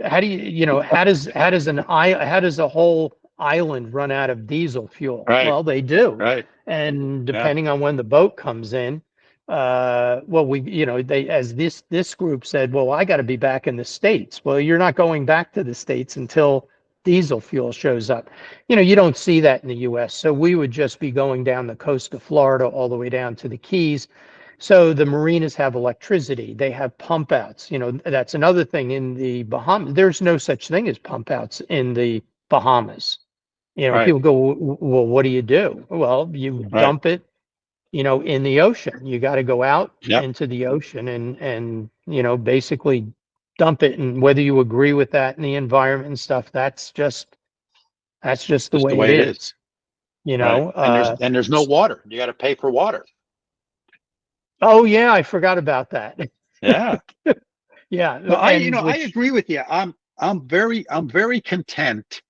how do how does a whole island run out of diesel fuel? Right. Well, they do, Right. and Yeah. depending on when the boat comes in, well, they, as this group said, well, I got to be back in the States. Well, you're not going back to the States until diesel fuel shows up. You don't see that in the US. So we would just be going down the coast of Florida all the way down to the Keys. So the marinas have electricity. They have pump outs. That's another thing in the Bahamas. There's no such thing as pump outs in the Bahamas. Right. People go, well, what do you do? Well, you Right. dump it, in the ocean. You got to go out Yep. into the ocean and basically dump it. And whether you agree with that in the environment and stuff, that's just the way it is. Right. And there's no water. You got to pay for water. Oh yeah, I forgot about that. Yeah. Yeah. No, I agree with you. I'm very content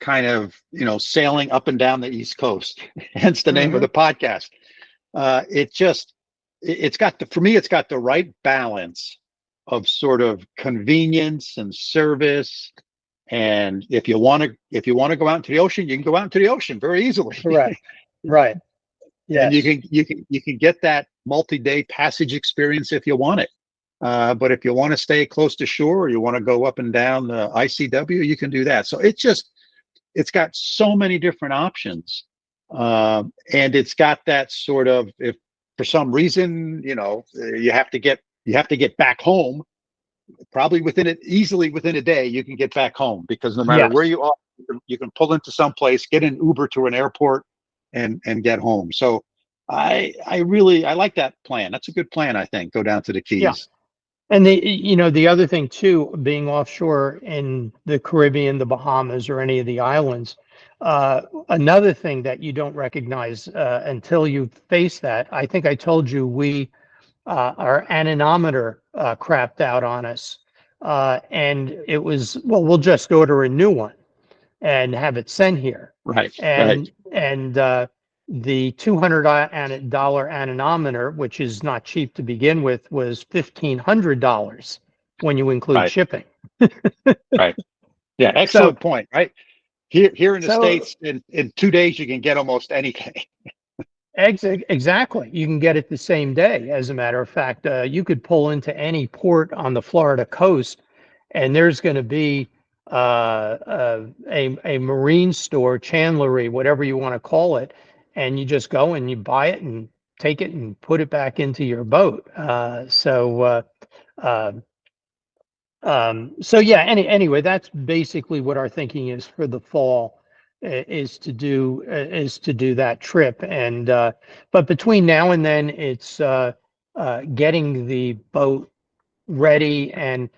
kind of, sailing up and down the East Coast, hence the name of the podcast. For me, it's got the right balance of sort of convenience and service. And if you want to go out into the ocean, you can go out into the ocean very easily. Right. Yeah. And you can get that multi-day passage experience if you want it. But if you want to stay close to shore, or you want to go up and down the ICW, you can do that. So it's got so many different options. And it's got that sort of, if for some reason, you have to get back home, probably easily within a day, you can get back home, because no matter where you are, you can pull into some place, get an Uber to an airport and get home. So I like that plan. That's a good plan, I think. Go down to the Keys. Yeah. And the other thing too, being offshore in the Caribbean, the Bahamas, or any of the islands, another thing that you don't recognize until you face that. I think I told you our anemometer crapped out on us, and it was, well, we'll just order a new one and have it sent here. Right. And the $200 anemometer, which is not cheap to begin with, was $1,500 when you include shipping. Right. Yeah. Excellent point. Right. Here in the States, in 2 days, you can get almost anything. Exactly. You can get it the same day. As a matter of fact, you could pull into any port on the Florida coast, and there's going to be a marine store, chandlery, whatever you want to call it, and you just go and you buy it and take it and put it back into your boat. So yeah. Anyway, that's basically what our thinking is for the fall. Is to do that trip, and but between now and then, it's getting the boat ready and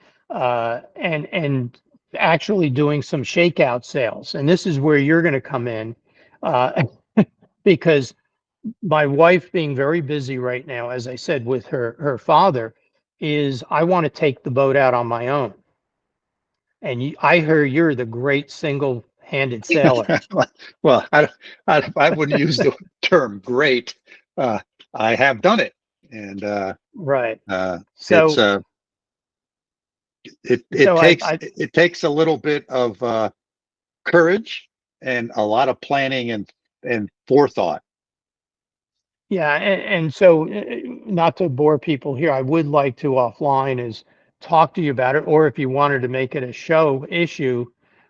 actually doing some shakeout sales. And this is where you're going to come in, because my wife, being very busy right now, as I said, with her father, is I want to take the boat out on my own. And I heard you're the great single-handed sailor. Well, I wouldn't use the term great. I have done it, and right. It takes a little bit of courage and a lot of planning and forethought. Yeah, and so, not to bore people here, I would like to offline is talk to you about it, or if you wanted to make it a show issue,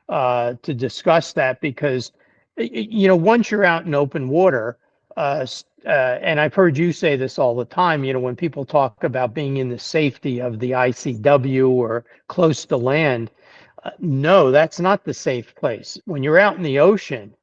to discuss that, because once you're out in open water, and I've heard you say this all the time, when people talk about being in the safety of the ICW or close to land, no, that's not the safe place. When you're out in the ocean,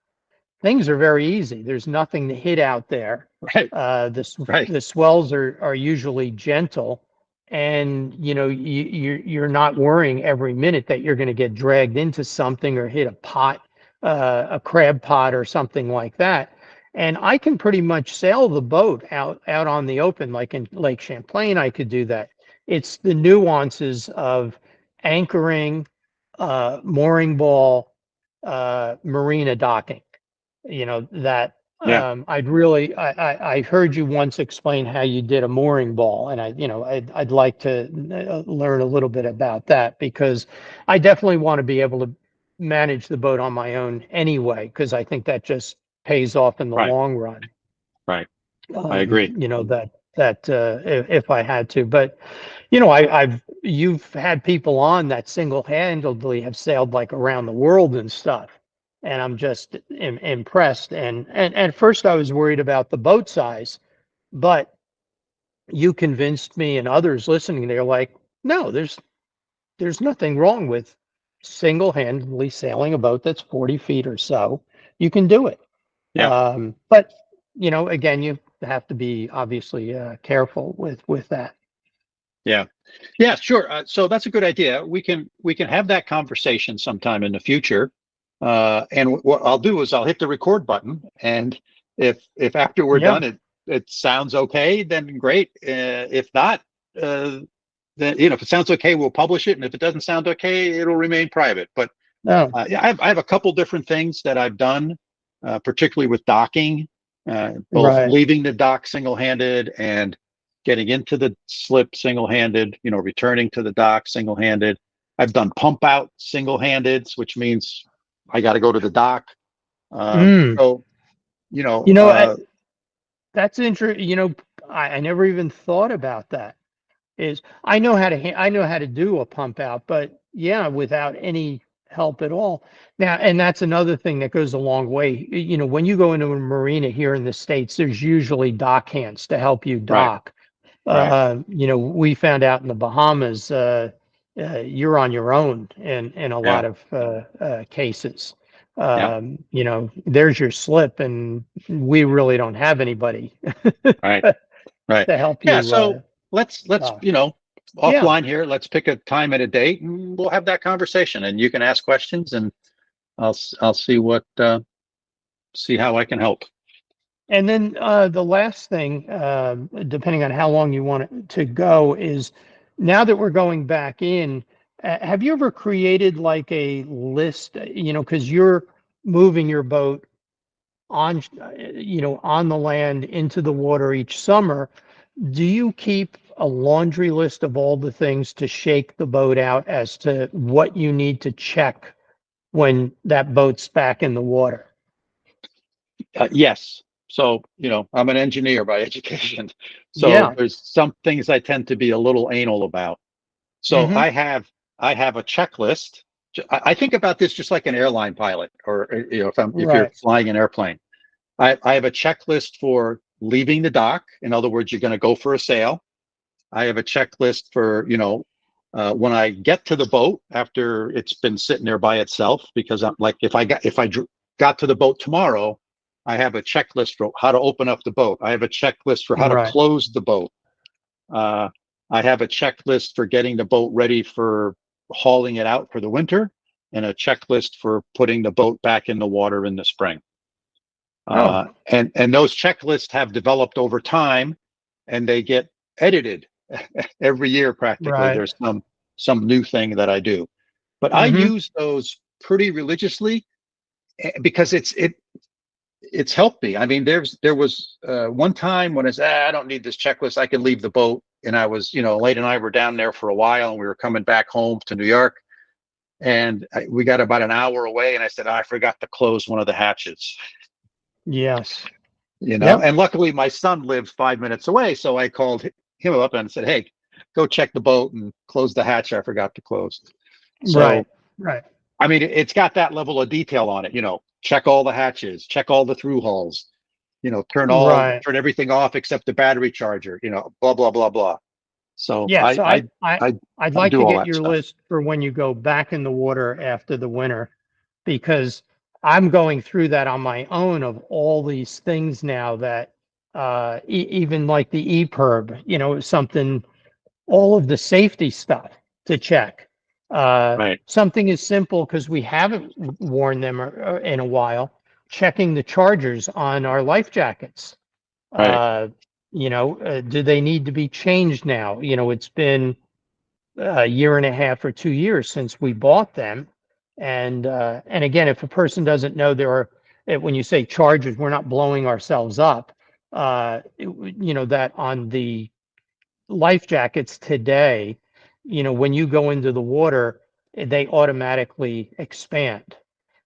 things are very easy. There's nothing to hit out there. Right. The swells are usually gentle, and you're not worrying every minute that you're going to get dragged into something or hit a pot, a crab pot or something like that. And I can pretty much sail the boat out on the open, like in Lake Champlain. I could do that. It's the nuances of anchoring, mooring ball, marina docking. That. Yeah. I heard you once explain how you did a mooring ball, and I'd like to learn a little bit about that, because I definitely want to be able to manage the boat on my own anyway, because I think that just pays off in the long run. Right. I agree. that if I had to. But you've had people on that single-handedly have sailed like around the world and stuff, and I'm just impressed. And at first I was worried about the boat size, but you convinced me and others listening. They're like, no, there's nothing wrong with single-handedly sailing a boat that's 40 feet or so. You can do it. Yeah. But again, you have to be obviously careful with that. Yeah. Yeah, sure. So that's a good idea. We can have that conversation sometime in the future. And what I'll do is I'll hit the record button, and if after we're Yeah. done it sounds okay, then great. If not, then if it sounds okay, we'll publish it, and if it doesn't sound okay, it'll remain private. But No. yeah, I have a couple different things that I've done, particularly with docking, both Right. leaving the dock single-handed and getting into the slip single-handed, returning to the dock single-handed. I've done pump out single-handed, which means I got to go to the dock. Mm. So, That's interesting. I never even thought about that. I know how to do a pump out, but yeah, without any help at all. Now, and that's another thing that goes a long way. When you go into a marina here in the States, there's usually dock hands to help you right, dock. right. We found out in the Bahamas, you're on your own in a Yeah, lot of cases. yeah, There's your slip, and we really don't have anybody right, right. to help Yeah, you. so let's Dock. Yeah. offline here, let's pick a time and a date, and we'll have that conversation, and you can ask questions, and I'll see see how I can help. And then the last thing, depending on how long you want it to go, is now that we're going back in, have you ever created like a list, because you're moving your boat on, on the land into the water each summer. Do you keep a laundry list of all the things to shake the boat out as to what you need to check when that boat's back in the water? Yes. So, I'm an engineer by education. So Yeah. there's some things I tend to be a little anal about. So Mm-hmm. I have a checklist. I think about this just like an airline pilot, or if you're Right. flying an airplane. I have a checklist for leaving the dock. In other words, you're going to go for a sail. I have a checklist for, when I get to the boat after it's been sitting there by itself, because I'm like, if I got to the boat tomorrow, I have a checklist for how to open up the boat. I have a checklist for how to Right. close the boat. Uh, I have a checklist for getting the boat ready for hauling it out for the winter, and a checklist for putting the boat back in the water in the spring. Oh, And those checklists have developed over time, and they get edited every year practically. right. There's some new thing that I do, but I Mm-hmm. use those pretty religiously, because it's helped me. I mean, there was one time when I said, I don't need this checklist, I can leave the boat. And I was, Late and I were down there for a while, and we were coming back home to New York, and we got about an hour away, and I said, I forgot to close one of the hatches. Yes. Yep. And luckily my son lives 5 minutes away, so I called him up and said, hey, go check the boat and close the hatch I forgot to close. Right. So Right. I mean, it's got that level of detail on it. Check all the hatches, check all the through hulls, Right. turn everything off except the battery charger, blah blah blah blah. So Yeah. I So I I, I'd I like do to all get that your stuff. list for when you go back in the water after the winter, because I'm going through that on my own of all these things now that even like the EPIRB, something, all of the safety stuff to check. Right, Something as simple, because we haven't worn them in a while, checking the chargers on our life jackets. right, Do they need to be changed now? It's been a year and a half or 2 years since we bought them. And again, if a person doesn't know, when you say chargers, we're not blowing ourselves up. That on the life jackets today, when you go into the water, they automatically expand.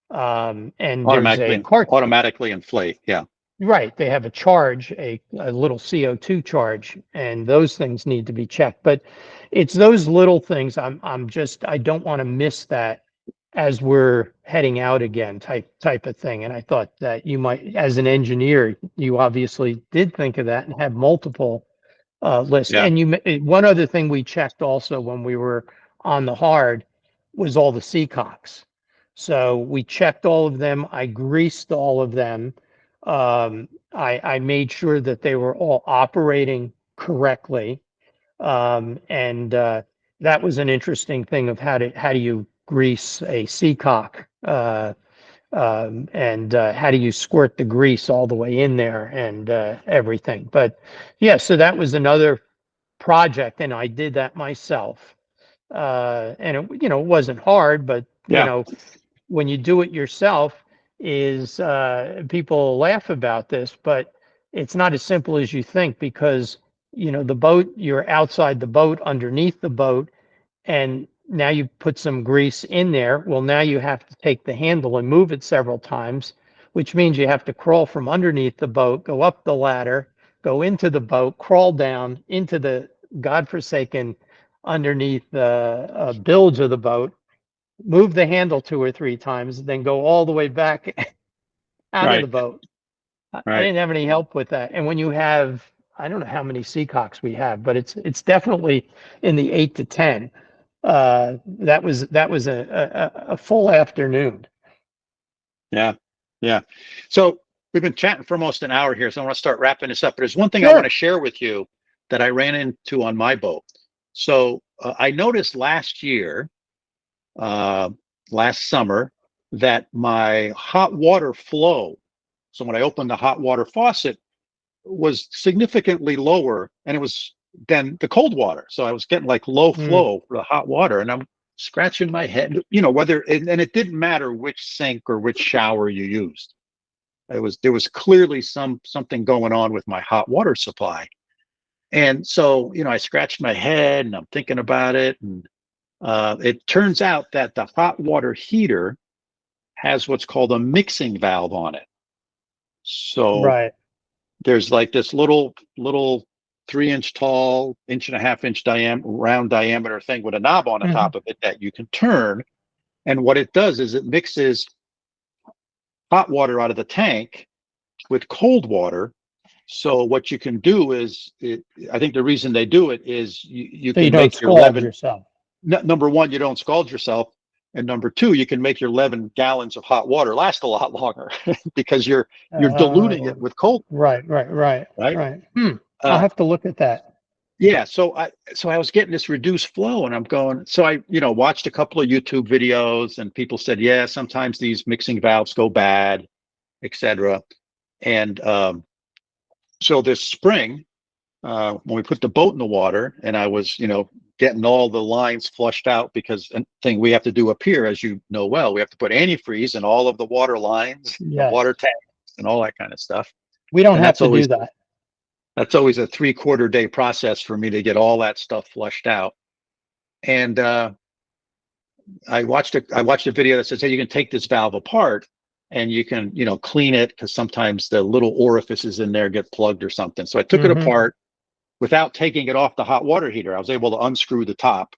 And there's a automatically cart. automatically inflate. Yeah, Right, they have a charge, a little CO2 charge, and those things need to be checked. But it's those little things. I don't want to miss that as we're heading out again, type of thing. And I thought that you might, as an engineer, you obviously did think of that and have multiple lists. Yeah. And one other thing we checked also when we were on the hard was all the seacocks. So we checked all of them. I greased all of them. I made sure that they were all operating correctly. And that was an interesting thing of how do you grease a seacock, and how do you squirt the grease all the way in there and everything. But yeah, so that was another project, and I did that myself. And it, it wasn't hard, but Yeah. when you do it yourself, is people laugh about this, but it's not as simple as you think, because the boat, you're outside the boat, underneath the boat, and now you put some grease in there. Well, now you have to take the handle and move it several times, which means you have to crawl from underneath the boat, go up the ladder, go into the boat, crawl down into the godforsaken underneath the bilge of the boat, move the handle 2 or 3 times, then go all the way back out of the Right. boat. I Right. didn't have any help with that. And when you have, I don't know how many seacocks we have, but it's definitely in the 8 to 10. That was a full afternoon. Yeah. Yeah. So we've been chatting for almost an hour here, so I want to start wrapping this up. But there's one thing I Sure. want to share with you that I ran into on my boat. So I noticed last year, last summer, that my hot water flow, so when I opened the hot water faucet, was significantly lower, and it was than the cold water. So I was getting like low flow for the hot water, and I'm scratching my head, whether, and it didn't matter which sink or which shower you used. There was clearly something going on with my hot water supply. And so, I scratched my head and I'm thinking about it. And it turns out that the hot water heater has what's called a mixing valve on it. So Right. there's like this little 3-inch tall, 1.5-inch round diameter thing with a knob on the top of it that you can turn. And what it does is it mixes hot water out of the tank with cold water. So what you can do is, I think the reason they do it is you So you can don't make your scald 11. yourself. Number one, you don't scald yourself, and number two, you can make your 11 gallons of hot water last a lot longer because you're diluting it with cold. Right. Right. I'll have to look at that. Yeah. So I was getting this reduced flow, and I'm going. So I watched a couple of YouTube videos, and people said, yeah, sometimes these mixing valves go bad, etc. And so this spring, when we put the boat in the water, and I was, getting all the lines flushed out, because a thing we have to do up here, as you know well, we have to put antifreeze in all of the water lines, Yes. the water tanks, and all that kind of stuff. We don't And have to do that. That's always a 3/4 day process for me to get all that stuff flushed out. And I watched a video that says, hey, you can take this valve apart and you can, clean it, because sometimes the little orifices in there get plugged or something. So I took it apart without taking it off the hot water heater. I was able to unscrew the top,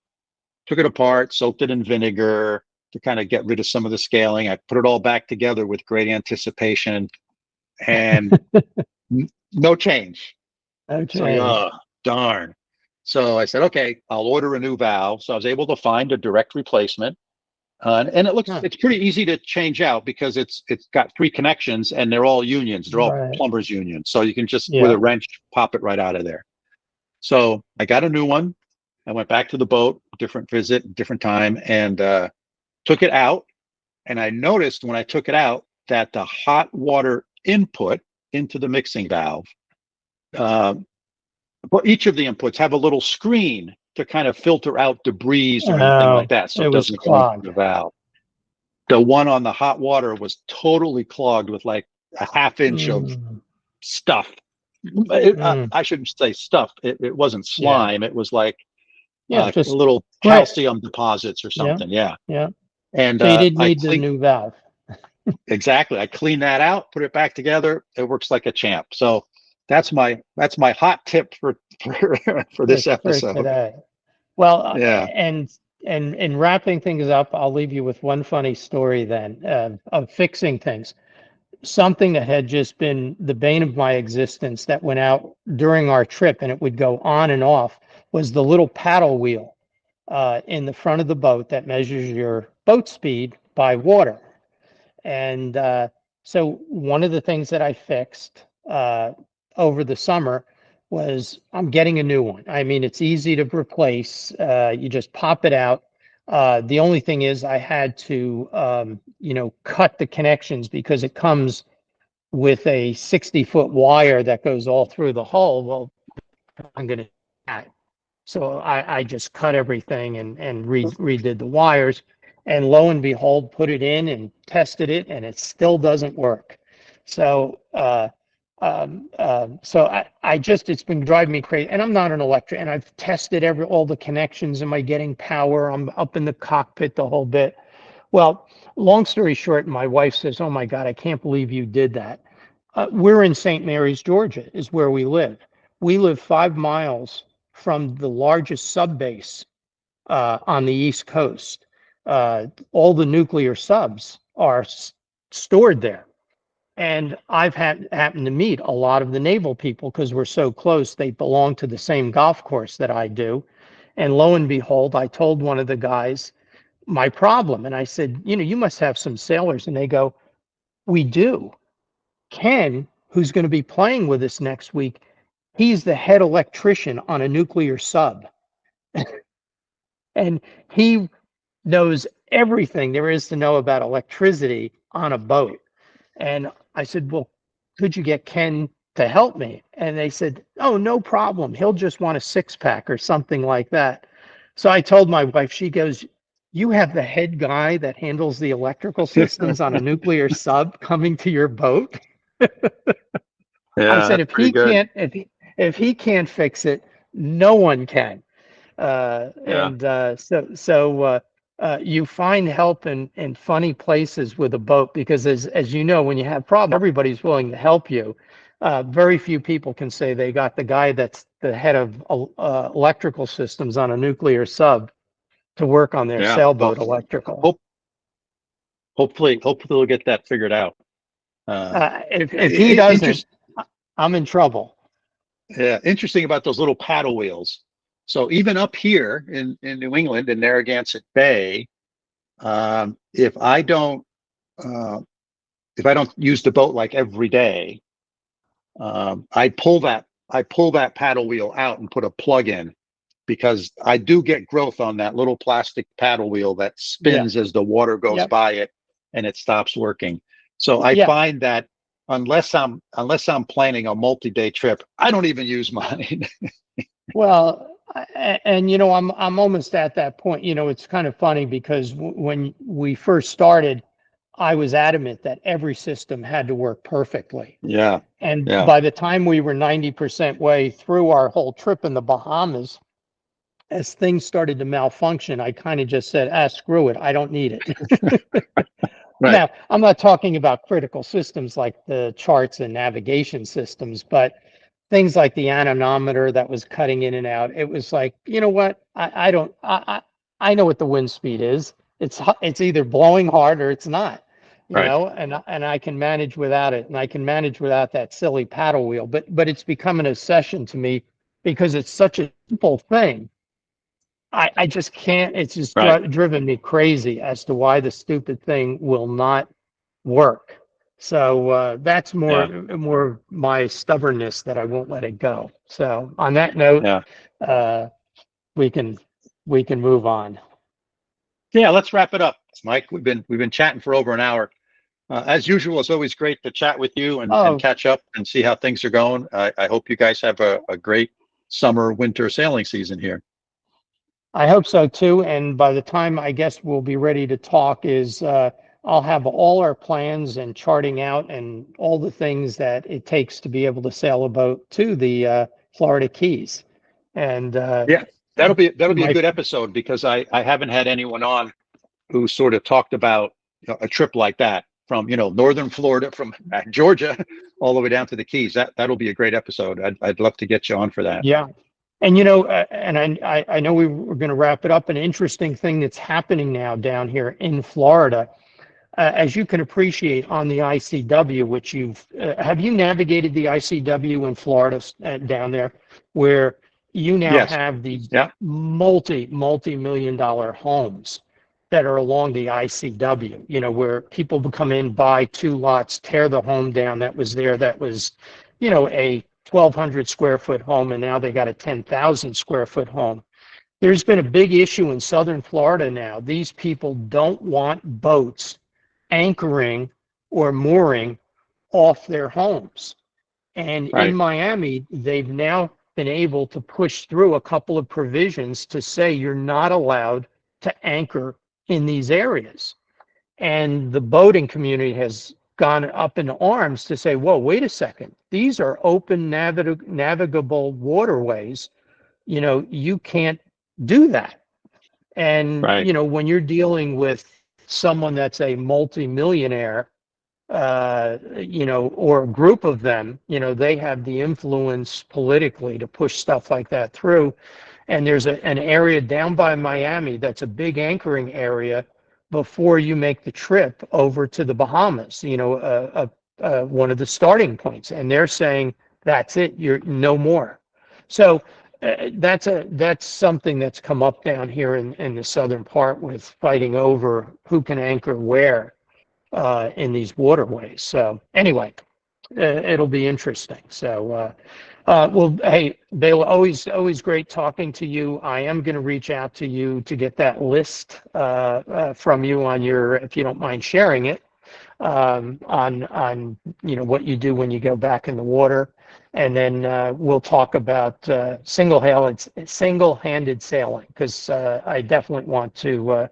took it apart, soaked it in vinegar to kind of get rid of some of the scaling. I put it all back together with great anticipation, and no change. So, oh, darn. So I said, okay, I'll order a new valve. So I was able to find a direct replacement. And it's pretty easy to change out, because it's got 3 connections and they're all unions. They're all plumbers unions. So you can just, with a wrench, pop it right out of there. So I got a new one. I went back to the boat, different visit, different time, and took it out. And I noticed when I took it out that the hot water input into the mixing valve, but each of the inputs have a little screen to kind of filter out debris or anything like that, so it doesn't clog the valve. The one on the hot water was totally clogged with like a 1/2 inch of stuff. I shouldn't say stuff. It wasn't slime. It was like just little calcium deposits or something. Yeah. Yeah. And so you didn't need the new valve. Exactly. I clean that out, put it back together. It works like a champ. So that's my hot tip for this for episode. today. Well, Yeah. and in wrapping things up, I'll leave you with one funny story then of fixing things. Something that had just been the bane of my existence that went out during our trip, and it would go on and off, was the little paddle wheel in the front of the boat that measures your boat speed by water. And so one of the things that I fixed over the summer was I'm getting a new one. I mean, it's easy to replace. You just pop it out. The only thing is I had to, cut the connections because it comes with a 60-foot wire that goes all through the hull. Well, I'm going to, so I just cut everything and redid the wires. And lo and behold, put it in and tested it, and it still doesn't work. So, it's been driving me crazy. And I'm not an electrician, and I've tested all the connections. Am I getting power? I'm up in the cockpit the whole bit. Well, long story short, my wife says, "Oh my God, I can't believe you did that." We're in St. Mary's, Georgia, is where we live. We live 5 miles from the largest subbase on the East Coast. All the nuclear subs are stored there. And I've happened to meet a lot of the naval people because we're so close. They belong to the same golf course that I do. And lo and behold, I told one of the guys my problem. And I said, you must have some sailors. And they go, "We do. Ken, who's going to be playing with us next week, he's the head electrician on a nuclear sub." And he knows everything there is to know about electricity on a boat. And I said, "Well, could you get Ken to help me?" And they said, "Oh, no problem. He'll just want a 6-pack or something like that." So I told my wife, she goes, "You have the head guy that handles the electrical systems on a nuclear sub coming to your boat?" I said, if he can't fix it, no one can. You find help in funny places with a boat because as you know, when you have problems, everybody's willing to help you. Very few people can say they got the guy that's the head of electrical systems on a nuclear sub to work on their sailboat electrical. Hopefully we'll get that figured out. If he doesn't, I'm in trouble. Yeah, interesting about those little paddle wheels. So even up here in New England, in Narragansett Bay, if I don't use the boat like every day, I pull that paddle wheel out and put a plug in, because I do get growth on that little plastic paddle wheel that spins as the water goes by it, and it stops working. So I find that unless I'm planning a multi-day trip, I don't even use mine. Well, and I'm almost at that point. It's kind of funny because when we first started, I was adamant that every system had to work perfectly. Yeah. And by the time we were 90% way through our whole trip in the Bahamas, as things started to malfunction, I kind of just said, screw it, I don't need it. Right. Now, I'm not talking about critical systems like the charts and navigation systems, but things like the anemometer that was cutting in and out. It was like, you know what? I know what the wind speed is. It's either blowing hard or it's not, and I can manage without it, and I can manage without that silly paddle wheel. But it's become an obsession to me because it's such a simple thing. I just can't. It's just driven me crazy as to why the stupid thing will not work. So that's more my stubbornness that I won't let it go. So on that note, we can move on. Yeah, let's wrap it up, Mike. We've been chatting for over an hour. As usual, it's always great to chat with you and catch up and see how things are going. I hope you guys have a great summer, winter sailing season here. I hope so too. And by the time I guess we'll be ready to talk I'll have all our plans and charting out and all the things that it takes to be able to sail a boat to the Florida Keys. And that'll be a good episode, because I haven't had anyone on who sort of talked about a trip like that. from northern Florida, from Georgia, all the way down to the Keys. That'll be a great episode. I'd love to get you on for that. Yeah. And and I know we were going to wrap it up. An interesting thing that's happening now down here in Florida, as you can appreciate on the ICW, which have you navigated the ICW in Florida down there, where you now Yes. have these Yeah. multi-million-dollar homes that are along the ICW, where people will come in, buy 2 lots, tear the home down that was there, that was, a 1,200 square foot home, and now they got a 10,000 square foot home. There's been a big issue in southern Florida now. These people don't want boats anchoring or mooring off their homes. And Right. in Miami, they've now been able to push through a couple of provisions to say you're not allowed to anchor in these areas. And the boating community has gone up in arms to say, whoa, wait a second. These are open navigable waterways. You can't do that. And, Right. when you're dealing with someone that's a multimillionaire, or a group of them, they have the influence politically to push stuff like that through. And there's an area down by Miami that's a big anchoring area before you make the trip over to the Bahamas, one of the starting points. And they're saying, that's it, you're no more. So that's something that's come up down here in the southern part, with fighting over who can anchor where in these waterways. So anyway, it'll be interesting. So, well, hey, Bela, always great talking to you. I am going to reach out to you to get that list from you on your, if you don't mind sharing it, on what you do when you go back in the water, and then we'll talk about single-handed sailing, because I definitely want to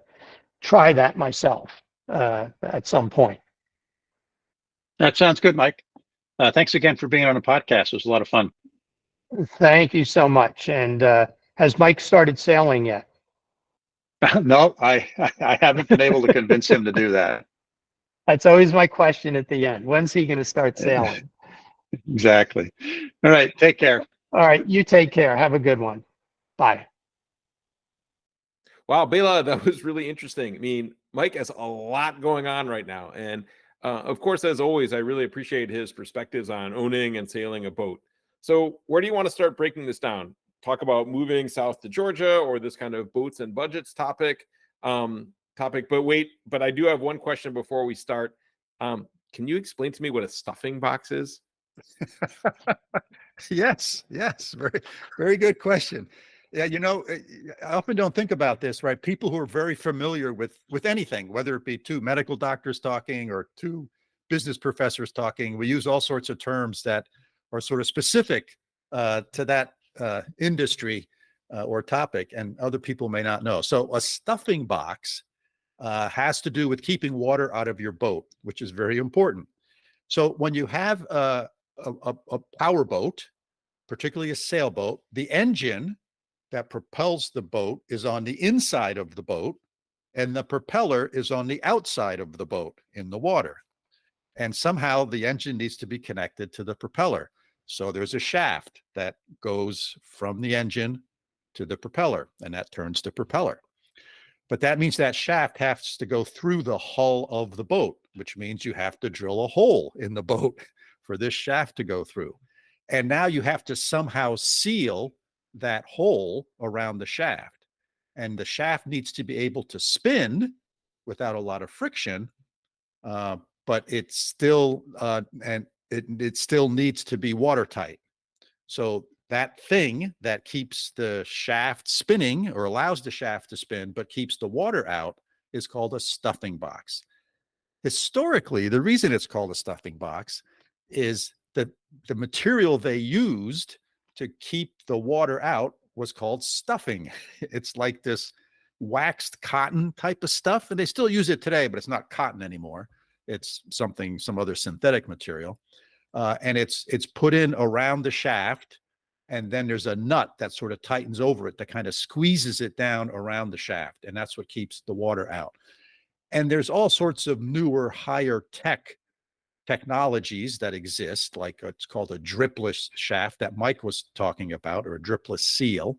try that myself at some point. That sounds good, Mike. Thanks again for being on the podcast. It was a lot of fun. Thank you so much. And has Mike started sailing yet? No, I haven't been able to convince him to do that. That's always my question at the end. When's he going to start sailing? Exactly. All right. Take care. All right. You take care. Have a good one. Bye. Wow, Bela, that was really interesting. I mean, Mike has a lot going on right now. And of course, as always, I really appreciate his perspectives on owning and sailing a boat. So where do you want to start breaking this down? Talk about moving south to Georgia, or this kind of boats and budgets topic? But wait, but I do have one question before we start. Can you explain to me what a stuffing box is? Yes. Very, very good question. Yeah, I often don't think about this, right? People who are very familiar with anything, whether it be two medical doctors talking or two business professors talking, we use all sorts of terms that are sort of specific to that industry or topic, and other people may not know. So a stuffing box has to do with keeping water out of your boat, which is very important. So when you have a power boat, particularly a sailboat, the engine that propels the boat is on the inside of the boat, and the propeller is on the outside of the boat in the water. And somehow the engine needs to be connected to the propeller. So there's a shaft that goes from the engine to the propeller, and that turns the propeller. But that means that shaft has to go through the hull of the boat, which means you have to drill a hole in the boat for this shaft to go through. And now you have to somehow seal that hole around the shaft. And the shaft needs to be able to spin without a lot of friction, but it's still it still needs to be watertight. So that thing that keeps the shaft spinning, or allows the shaft to spin but keeps the water out, is called a stuffing box. Historically, the reason it's called a stuffing box is that the material they used to keep the water out was called stuffing. It's like this waxed cotton type of stuff, and they still use it today, but it's not cotton anymore. It's some other synthetic material. And it's put in around the shaft, and then there's a nut that sort of tightens over it that kind of squeezes it down around the shaft, and that's what keeps the water out. And there's all sorts of newer, higher technologies that exist, like it's called a dripless shaft that Mike was talking about, or a dripless seal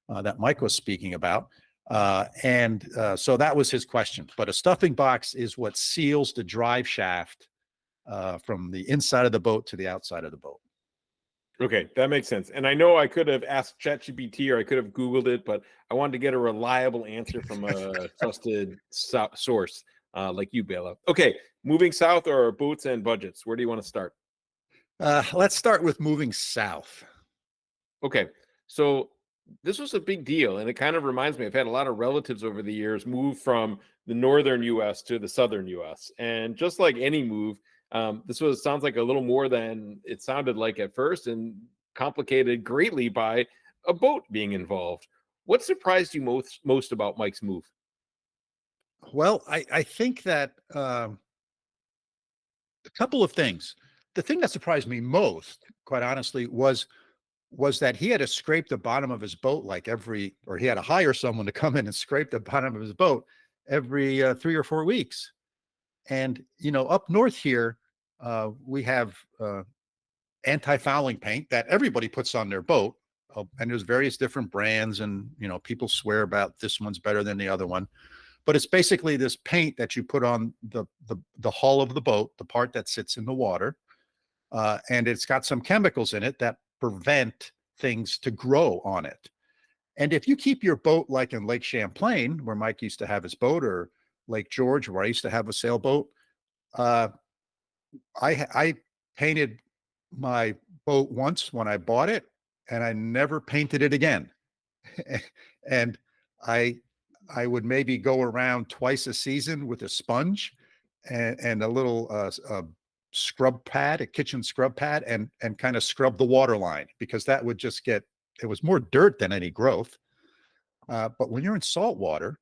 that Mike was speaking about. So that was his question. But a stuffing box is what seals the drive shaft from the inside of the boat to the outside of the boat. Okay, that makes sense. And I know I could have asked ChatGPT or I could have Googled it, but I wanted to get a reliable answer from a trusted source like you, Bela. Okay, moving south or boats and budgets. Where do you want to start? Let's start with moving south. Okay, so this was a big deal, and it kind of reminds me, I've had a lot of relatives over the years move from the northern U.S. to the southern U.S. And just like any move, this sounds like a little more than it sounded like at first, and complicated greatly by a boat being involved. What surprised you most about Mike's move? Well, I think that a couple of things. The thing that surprised me most, quite honestly, was that he had to scrape the bottom of his boat or he had to hire someone to come in and scrape the bottom of his boat every 3 or 4 weeks. And, up north here, we have anti-fouling paint that everybody puts on their boat. And there's various different brands, and, people swear about this one's better than the other one. But it's basically this paint that you put on the hull of the boat, the part that sits in the water. And it's got some chemicals in it that prevent things to grow on it. And if you keep your boat like in Lake Champlain, where Mike used to have his boat, or Lake George, where I used to have a sailboat, I painted my boat once when I bought it, and I never painted it again. And I would maybe go around twice a season with a sponge and a little scrub pad, a kitchen scrub pad, and kind of scrub the water line, because that would just it was more dirt than any growth. But when you're in salt water,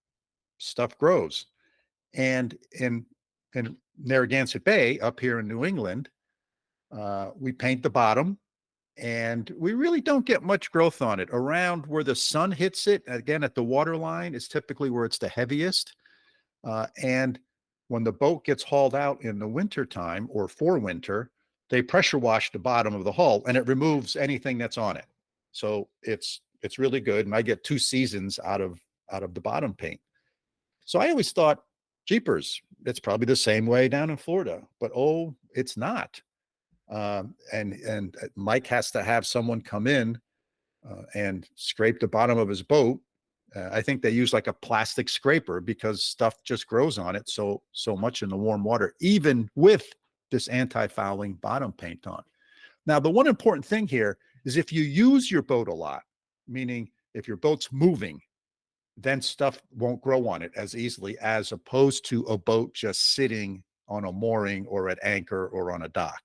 stuff grows. And in Narragansett Bay, up here in New England, we paint the bottom, and we really don't get much growth on it. Around where the sun hits it, again, at the water line, is typically where it's the heaviest. And when the boat gets hauled out in the winter time, or for winter, they pressure wash the bottom of the hull, and it removes anything that's on it. So it's really good. And I get 2 seasons out of the bottom paint. So I always thought, jeepers, it's probably the same way down in Florida, but it's not. And Mike has to have someone come in and scrape the bottom of his boat. I think they use like a plastic scraper, because stuff just grows on it so much in the warm water, even with this anti-fouling bottom paint on. Now, the one important thing here is if you use your boat a lot, meaning if your boat's moving, then stuff won't grow on it as easily, as opposed to a boat just sitting on a mooring or at anchor or on a dock.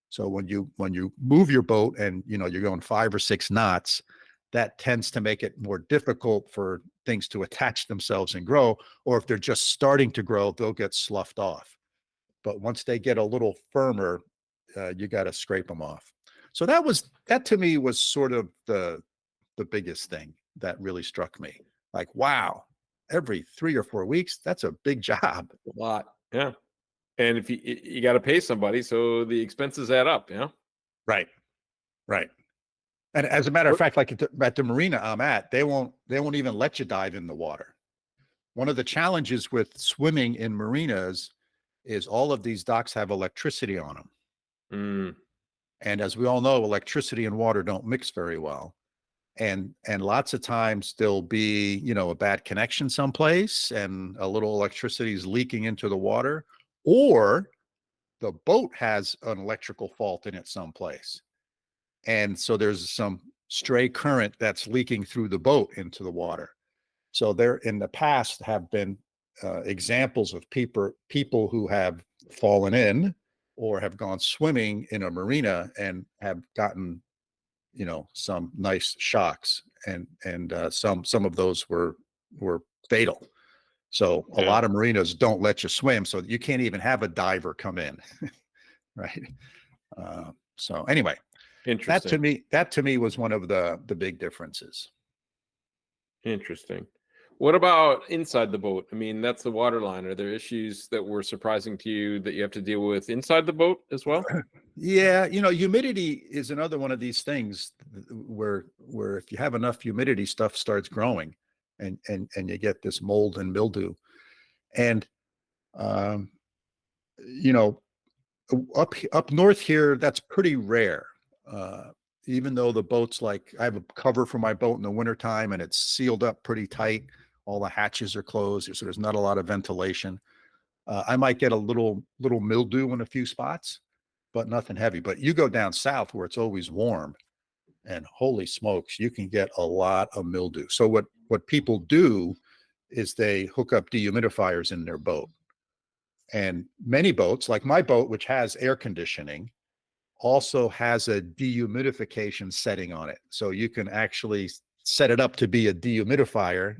So when you move your boat and you're going 5 or 6 knots, that tends to make it more difficult for things to attach themselves and grow. Or if they're just starting to grow, they'll get sloughed off. But once they get a little firmer, you got to scrape them off. So that to me was sort of the biggest thing that really struck me. Like, wow, every 3 or 4 weeks, that's a big job. A lot. Yeah. And if you got to pay somebody, so the expenses add up, Right. And as a matter of fact, like at the marina I'm at, they won't even let you dive in the water. One of the challenges with swimming in marinas is all of these docks have electricity on them. Mm. And as we all know, electricity and water don't mix very well. And lots of times there'll be, a bad connection someplace, and a little electricity is leaking into the water, or the boat has an electrical fault in it someplace. And so there's some stray current that's leaking through the boat into the water. So there in the past have been examples of people who have fallen in or have gone swimming in a marina and have gotten, some nice shocks, and some of those were fatal. So a lot of marinas don't let you swim, so you can't even have a diver come in, right? So anyway, Interesting. that to me was one of the big differences. Interesting. What about inside the boat? I mean, that's the water line. Are there issues that were surprising to you that you have to deal with inside the boat as well? Yeah, humidity is another one of these things where if you have enough humidity, stuff starts growing, and you get this mold and mildew. And um, you know, up north here, that's pretty rare. Uh, Even though the boat's like I have a cover for my boat in the wintertime and it's sealed up pretty tight, all the hatches are closed, so there's not a lot of ventilation. I might get a little mildew in a few spots, but nothing heavy. But you go down south where it's always warm, and holy smokes, you can get a lot of mildew. So what people do is they hook up dehumidifiers in their boat. And many boats, like my boat, which has air conditioning, also has a dehumidification setting on it. So you can actually set it up to be a dehumidifier,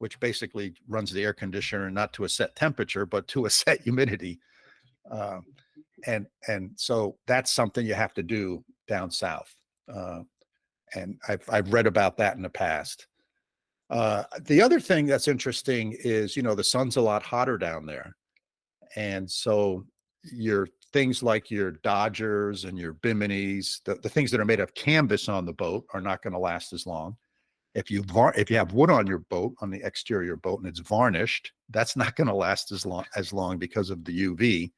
which basically runs the air conditioner not to a set temperature, but to a set humidity. Uh, and so that's something you have to do down south. And I've read about that in the past. The other thing that's interesting is, the sun's a lot hotter down there. And so your things like your Dodgers and your Biminis, the things that are made of canvas on the boat are not going to last as long. If you have wood on your boat, on the exterior boat, and it's varnished, that's not going to last as long because of the UV.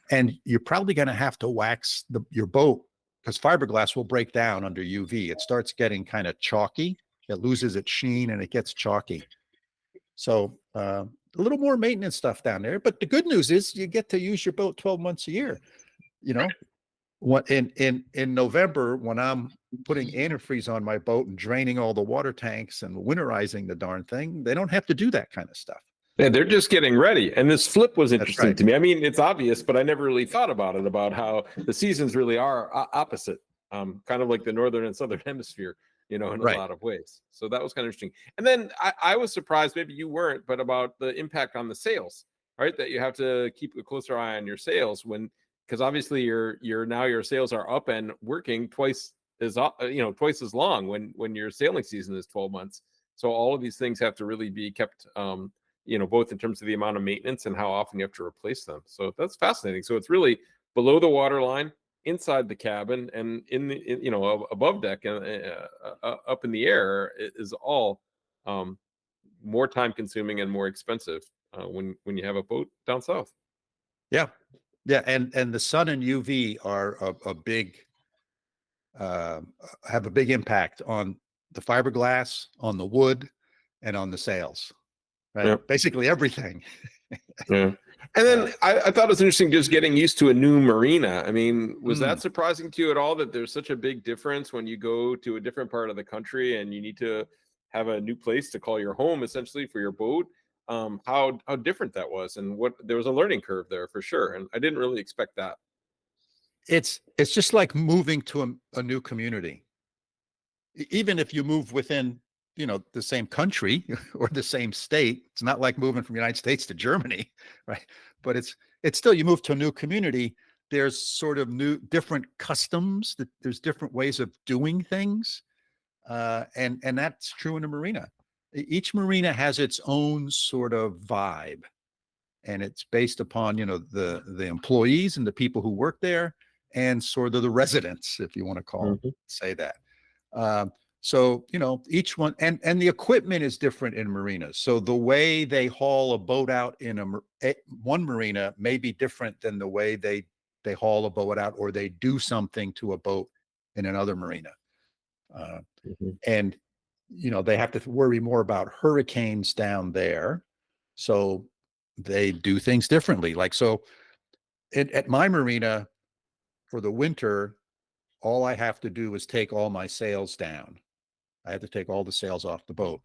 And you're probably going to have to wax your boat because fiberglass will break down under UV. It starts getting kind of chalky. It loses its sheen and it gets chalky. So a little more maintenance stuff down there. But the good news is you get to use your boat 12 months a year. What in November, when I'm putting antifreeze on my boat and draining all the water tanks and winterizing the darn thing, they don't have to do that kind of stuff. Yeah, they're just getting ready. And this flip was That's interesting right. to me. I mean, it's obvious, but I never really thought about it, about how the seasons really are opposite, kind of like the northern and southern hemisphere, in a Right. lot of ways. So that was kind of interesting. And then I was surprised, maybe you weren't, but about the impact on the sails, right? That you have to keep a closer eye on your sails because obviously your sails are up and working twice as long when your sailing season is 12 months. So all of these things have to really be kept, both in terms of the amount of maintenance and how often you have to replace them. So that's fascinating. So it's really below the water line, inside the cabin, and above deck and up in the air is all more time consuming and more expensive when you have a boat down south. Yeah. Yeah. And the sun and UV are a big, have a big impact on the fiberglass, on the wood, and on the sails. Right. Yeah. Basically everything. Yeah. And then I thought it was interesting just getting used to a new marina. I mean, was that surprising to you at all that there's such a big difference when you go to a different part of the country and you need to have a new place to call your home essentially for your boat? How different that was, and there was a learning curve there for sure. And I didn't really expect that. It's just like moving to a new community. Even if you move within, the same country or the same state, it's not like moving from the United States to Germany, right? But it's still, you move to a new community. There's sort of different customs, that there's different ways of doing things. And that's true in a marina. Each marina has its own sort of vibe, and it's based upon, the employees and the people who work there, and sort of the residents, if you want to say that. So, each one, and the equipment is different in marinas. So the way they haul a boat out in one marina may be different than the way they haul a boat out, or they do something to a boat in another marina. And, they have to worry more about hurricanes down there. So they do things differently. Like, so at my marina for the winter, all I have to do is take all my sails down. I have to take all the sails off the boat.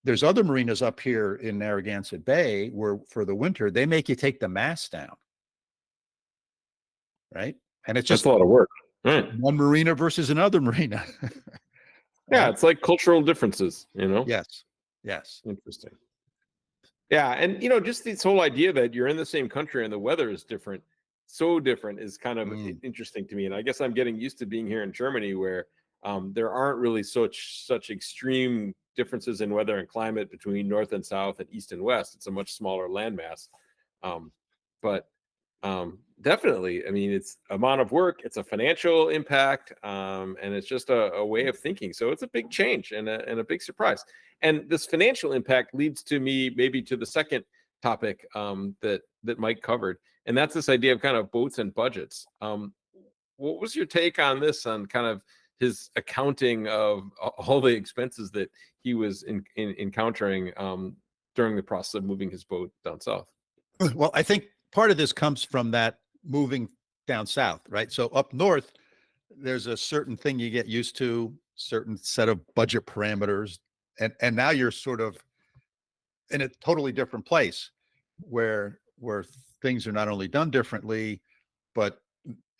There's other marinas up here in Narragansett Bay where for the winter, they make you take the mast down. Right. And it's just a lot of work. Right. One marina versus another marina. Yeah. It's like cultural differences, Yes. Yes. Interesting. Yeah. And, just this whole idea that you're in the same country and the weather is different, so different, is kind of interesting to me. And I guess I'm getting used to being here in Germany, where there aren't really such extreme differences in weather and climate between north and south and east and west. It's a much smaller landmass. But definitely, I mean, it's amount of work, it's a financial impact, and it's just a way of thinking. So it's a big change and a big surprise. And this financial impact leads to me maybe to the second topic that Mike covered, and that's this idea of kind of boats and budgets. What was your take on this, on kind of his accounting of all the expenses that he was encountering during the process of moving his boat down south? Well, I think part of this comes from that moving down south, right? So up north, there's a certain thing you get used to, certain set of budget parameters, and now you're sort of in a totally different place where things are not only done differently, but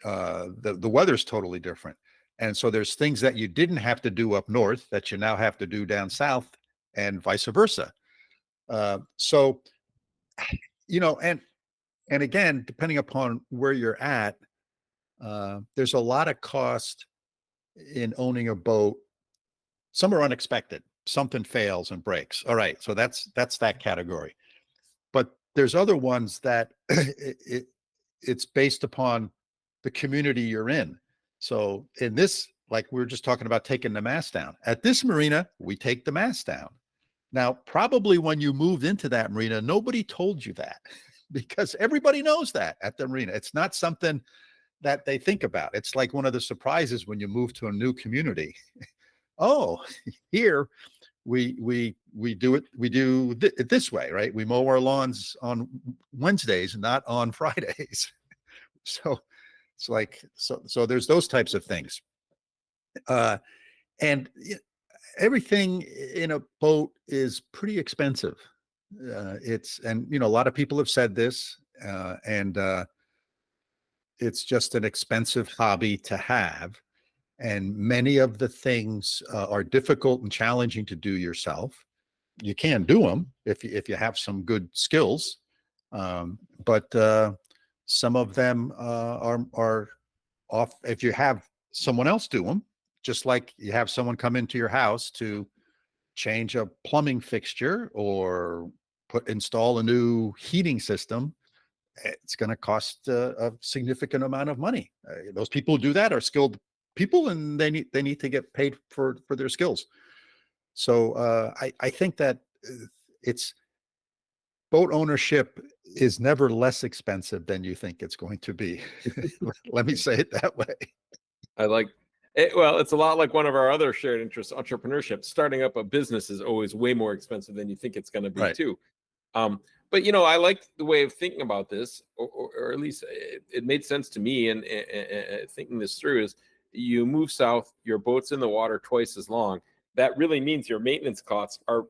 the weather's totally different. And so there's things that you didn't have to do up north that you now have to do down south, and vice versa. So, and again, depending upon where you're at, there's a lot of cost in owning a boat. Some are unexpected. Something fails and breaks. All right, so that's that category. But there's other ones that it's based upon the community you're in. So in this, like we were just talking about taking the mast down. At this marina, we take the mast down. Now, probably when you moved into that marina, nobody told you that, because everybody knows that at the marina. It's not something that they think about. It's like one of the surprises when you move to a new community. Oh, here we do it this way, right? We mow our lawns on Wednesdays and not on Fridays. So it's like, so there's those types of things. And everything in a boat is pretty expensive. And a lot of people have said this, and it's just an expensive hobby to have. And many of the things are difficult and challenging to do yourself. You can do them if you have some good skills, but some of them are off if you have someone else do them. Just like you have someone come into your house to change a plumbing fixture or install a new heating system, it's going to cost a significant amount of money. Those people who do that are skilled people, and they need to get paid for their skills. So I think that it's boat ownership is never less expensive than you think it's going to be. Let me say it that way. I like it. Well, it's a lot like one of our other shared interests, entrepreneurship. Starting up a business is always way more expensive than you think it's going to be, right, too. But I like the way of thinking about this, or at least it made sense to me. And thinking this through is, you move south, your boat's in the water twice as long. That really means your maintenance costs are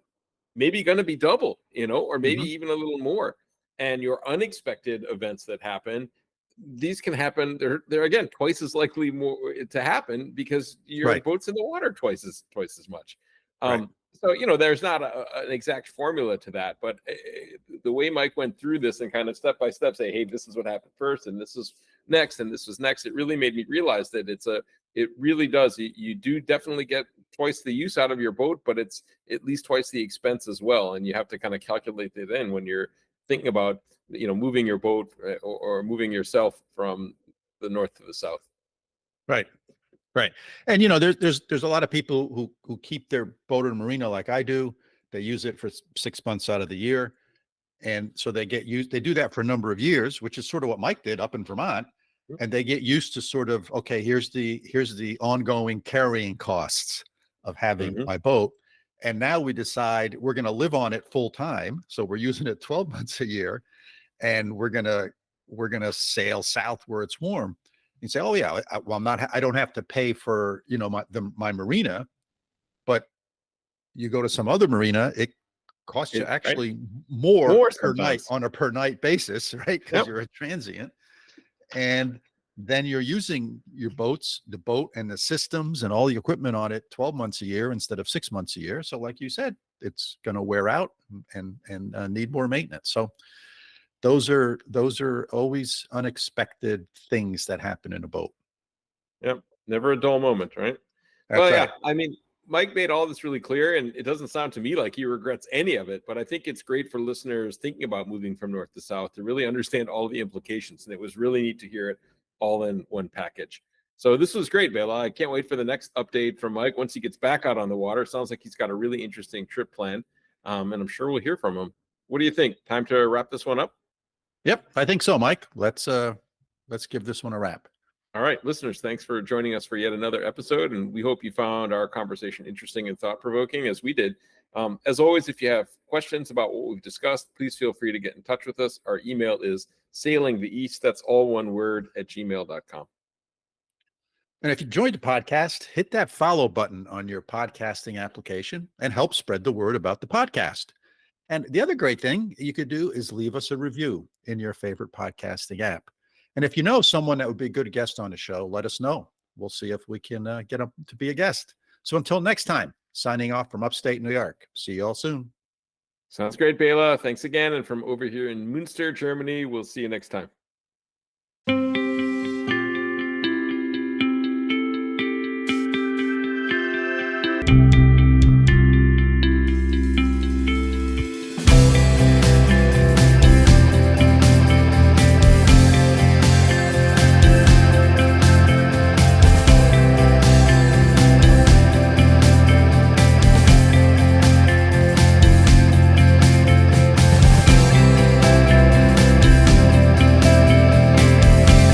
maybe going to be double, or maybe even a little more. And your unexpected events that happen, these can happen. They're again twice as likely more to happen because your boat's in the water twice as much. So there's not an exact formula to that, but the way Mike went through this and kind of step by step say, hey, this is what happened first, and this is next, and this was next. It really made me realize that it really does. You do definitely get twice the use out of your boat, but it's at least twice the expense as well, and you have to kind of calculate it in when you're thinking about moving your boat or moving yourself from the north to the south. Right. And there's a lot of people who keep their boat in a marina like I do. They use it for 6 months out of the year, and so they do that for a number of years, which is sort of what Mike did up in Vermont. And they get used to sort of, okay, here's the ongoing carrying costs of having my boat. And now we decide we're going to live on it full time. So we're using it 12 months a year, and we're going to sail south where it's warm. You say, oh yeah, I don't have to pay for, my marina, but you go to some other marina, it costs you actually more per night on a per night basis, right? Because you're a transient. And then you're using your the boat and the systems and all the equipment on it 12 months a year instead of 6 months a year. So like you said, it's going to wear out and need more maintenance. So those are always unexpected things that happen in a boat. Yep. Never a dull moment, right? That's right. I mean, Mike made all this really clear, and it doesn't sound to me like he regrets any of it, but I think it's great for listeners thinking about moving from north to south to really understand all the implications. And it was really neat to hear it all in one package. So this was great, Bela. I can't wait for the next update from Mike once he gets back out on the water. Sounds like he's got a really interesting trip planned, and I'm sure we'll hear from him. What do you think? Time to wrap this one up? Yep, I think so, Mike. Let's give this one a wrap. All right, listeners, thanks for joining us for yet another episode, and we hope you found our conversation interesting and thought-provoking as we did. As always, if you have questions about what we've discussed, please feel free to get in touch with us. Our email is sailingtheeast, that's all one word, @gmail.com. And if you enjoyed the podcast, hit that follow button on your podcasting application and help spread the word about the podcast. And the other great thing you could do is leave us a review in your favorite podcasting app. And if you know someone that would be a good guest on the show, let us know. We'll see if we can get them to be a guest. So until next time, signing off from upstate New York. See you all soon. Sounds great, Bela. Thanks again. And from over here in Münster, Germany, we'll see you next time.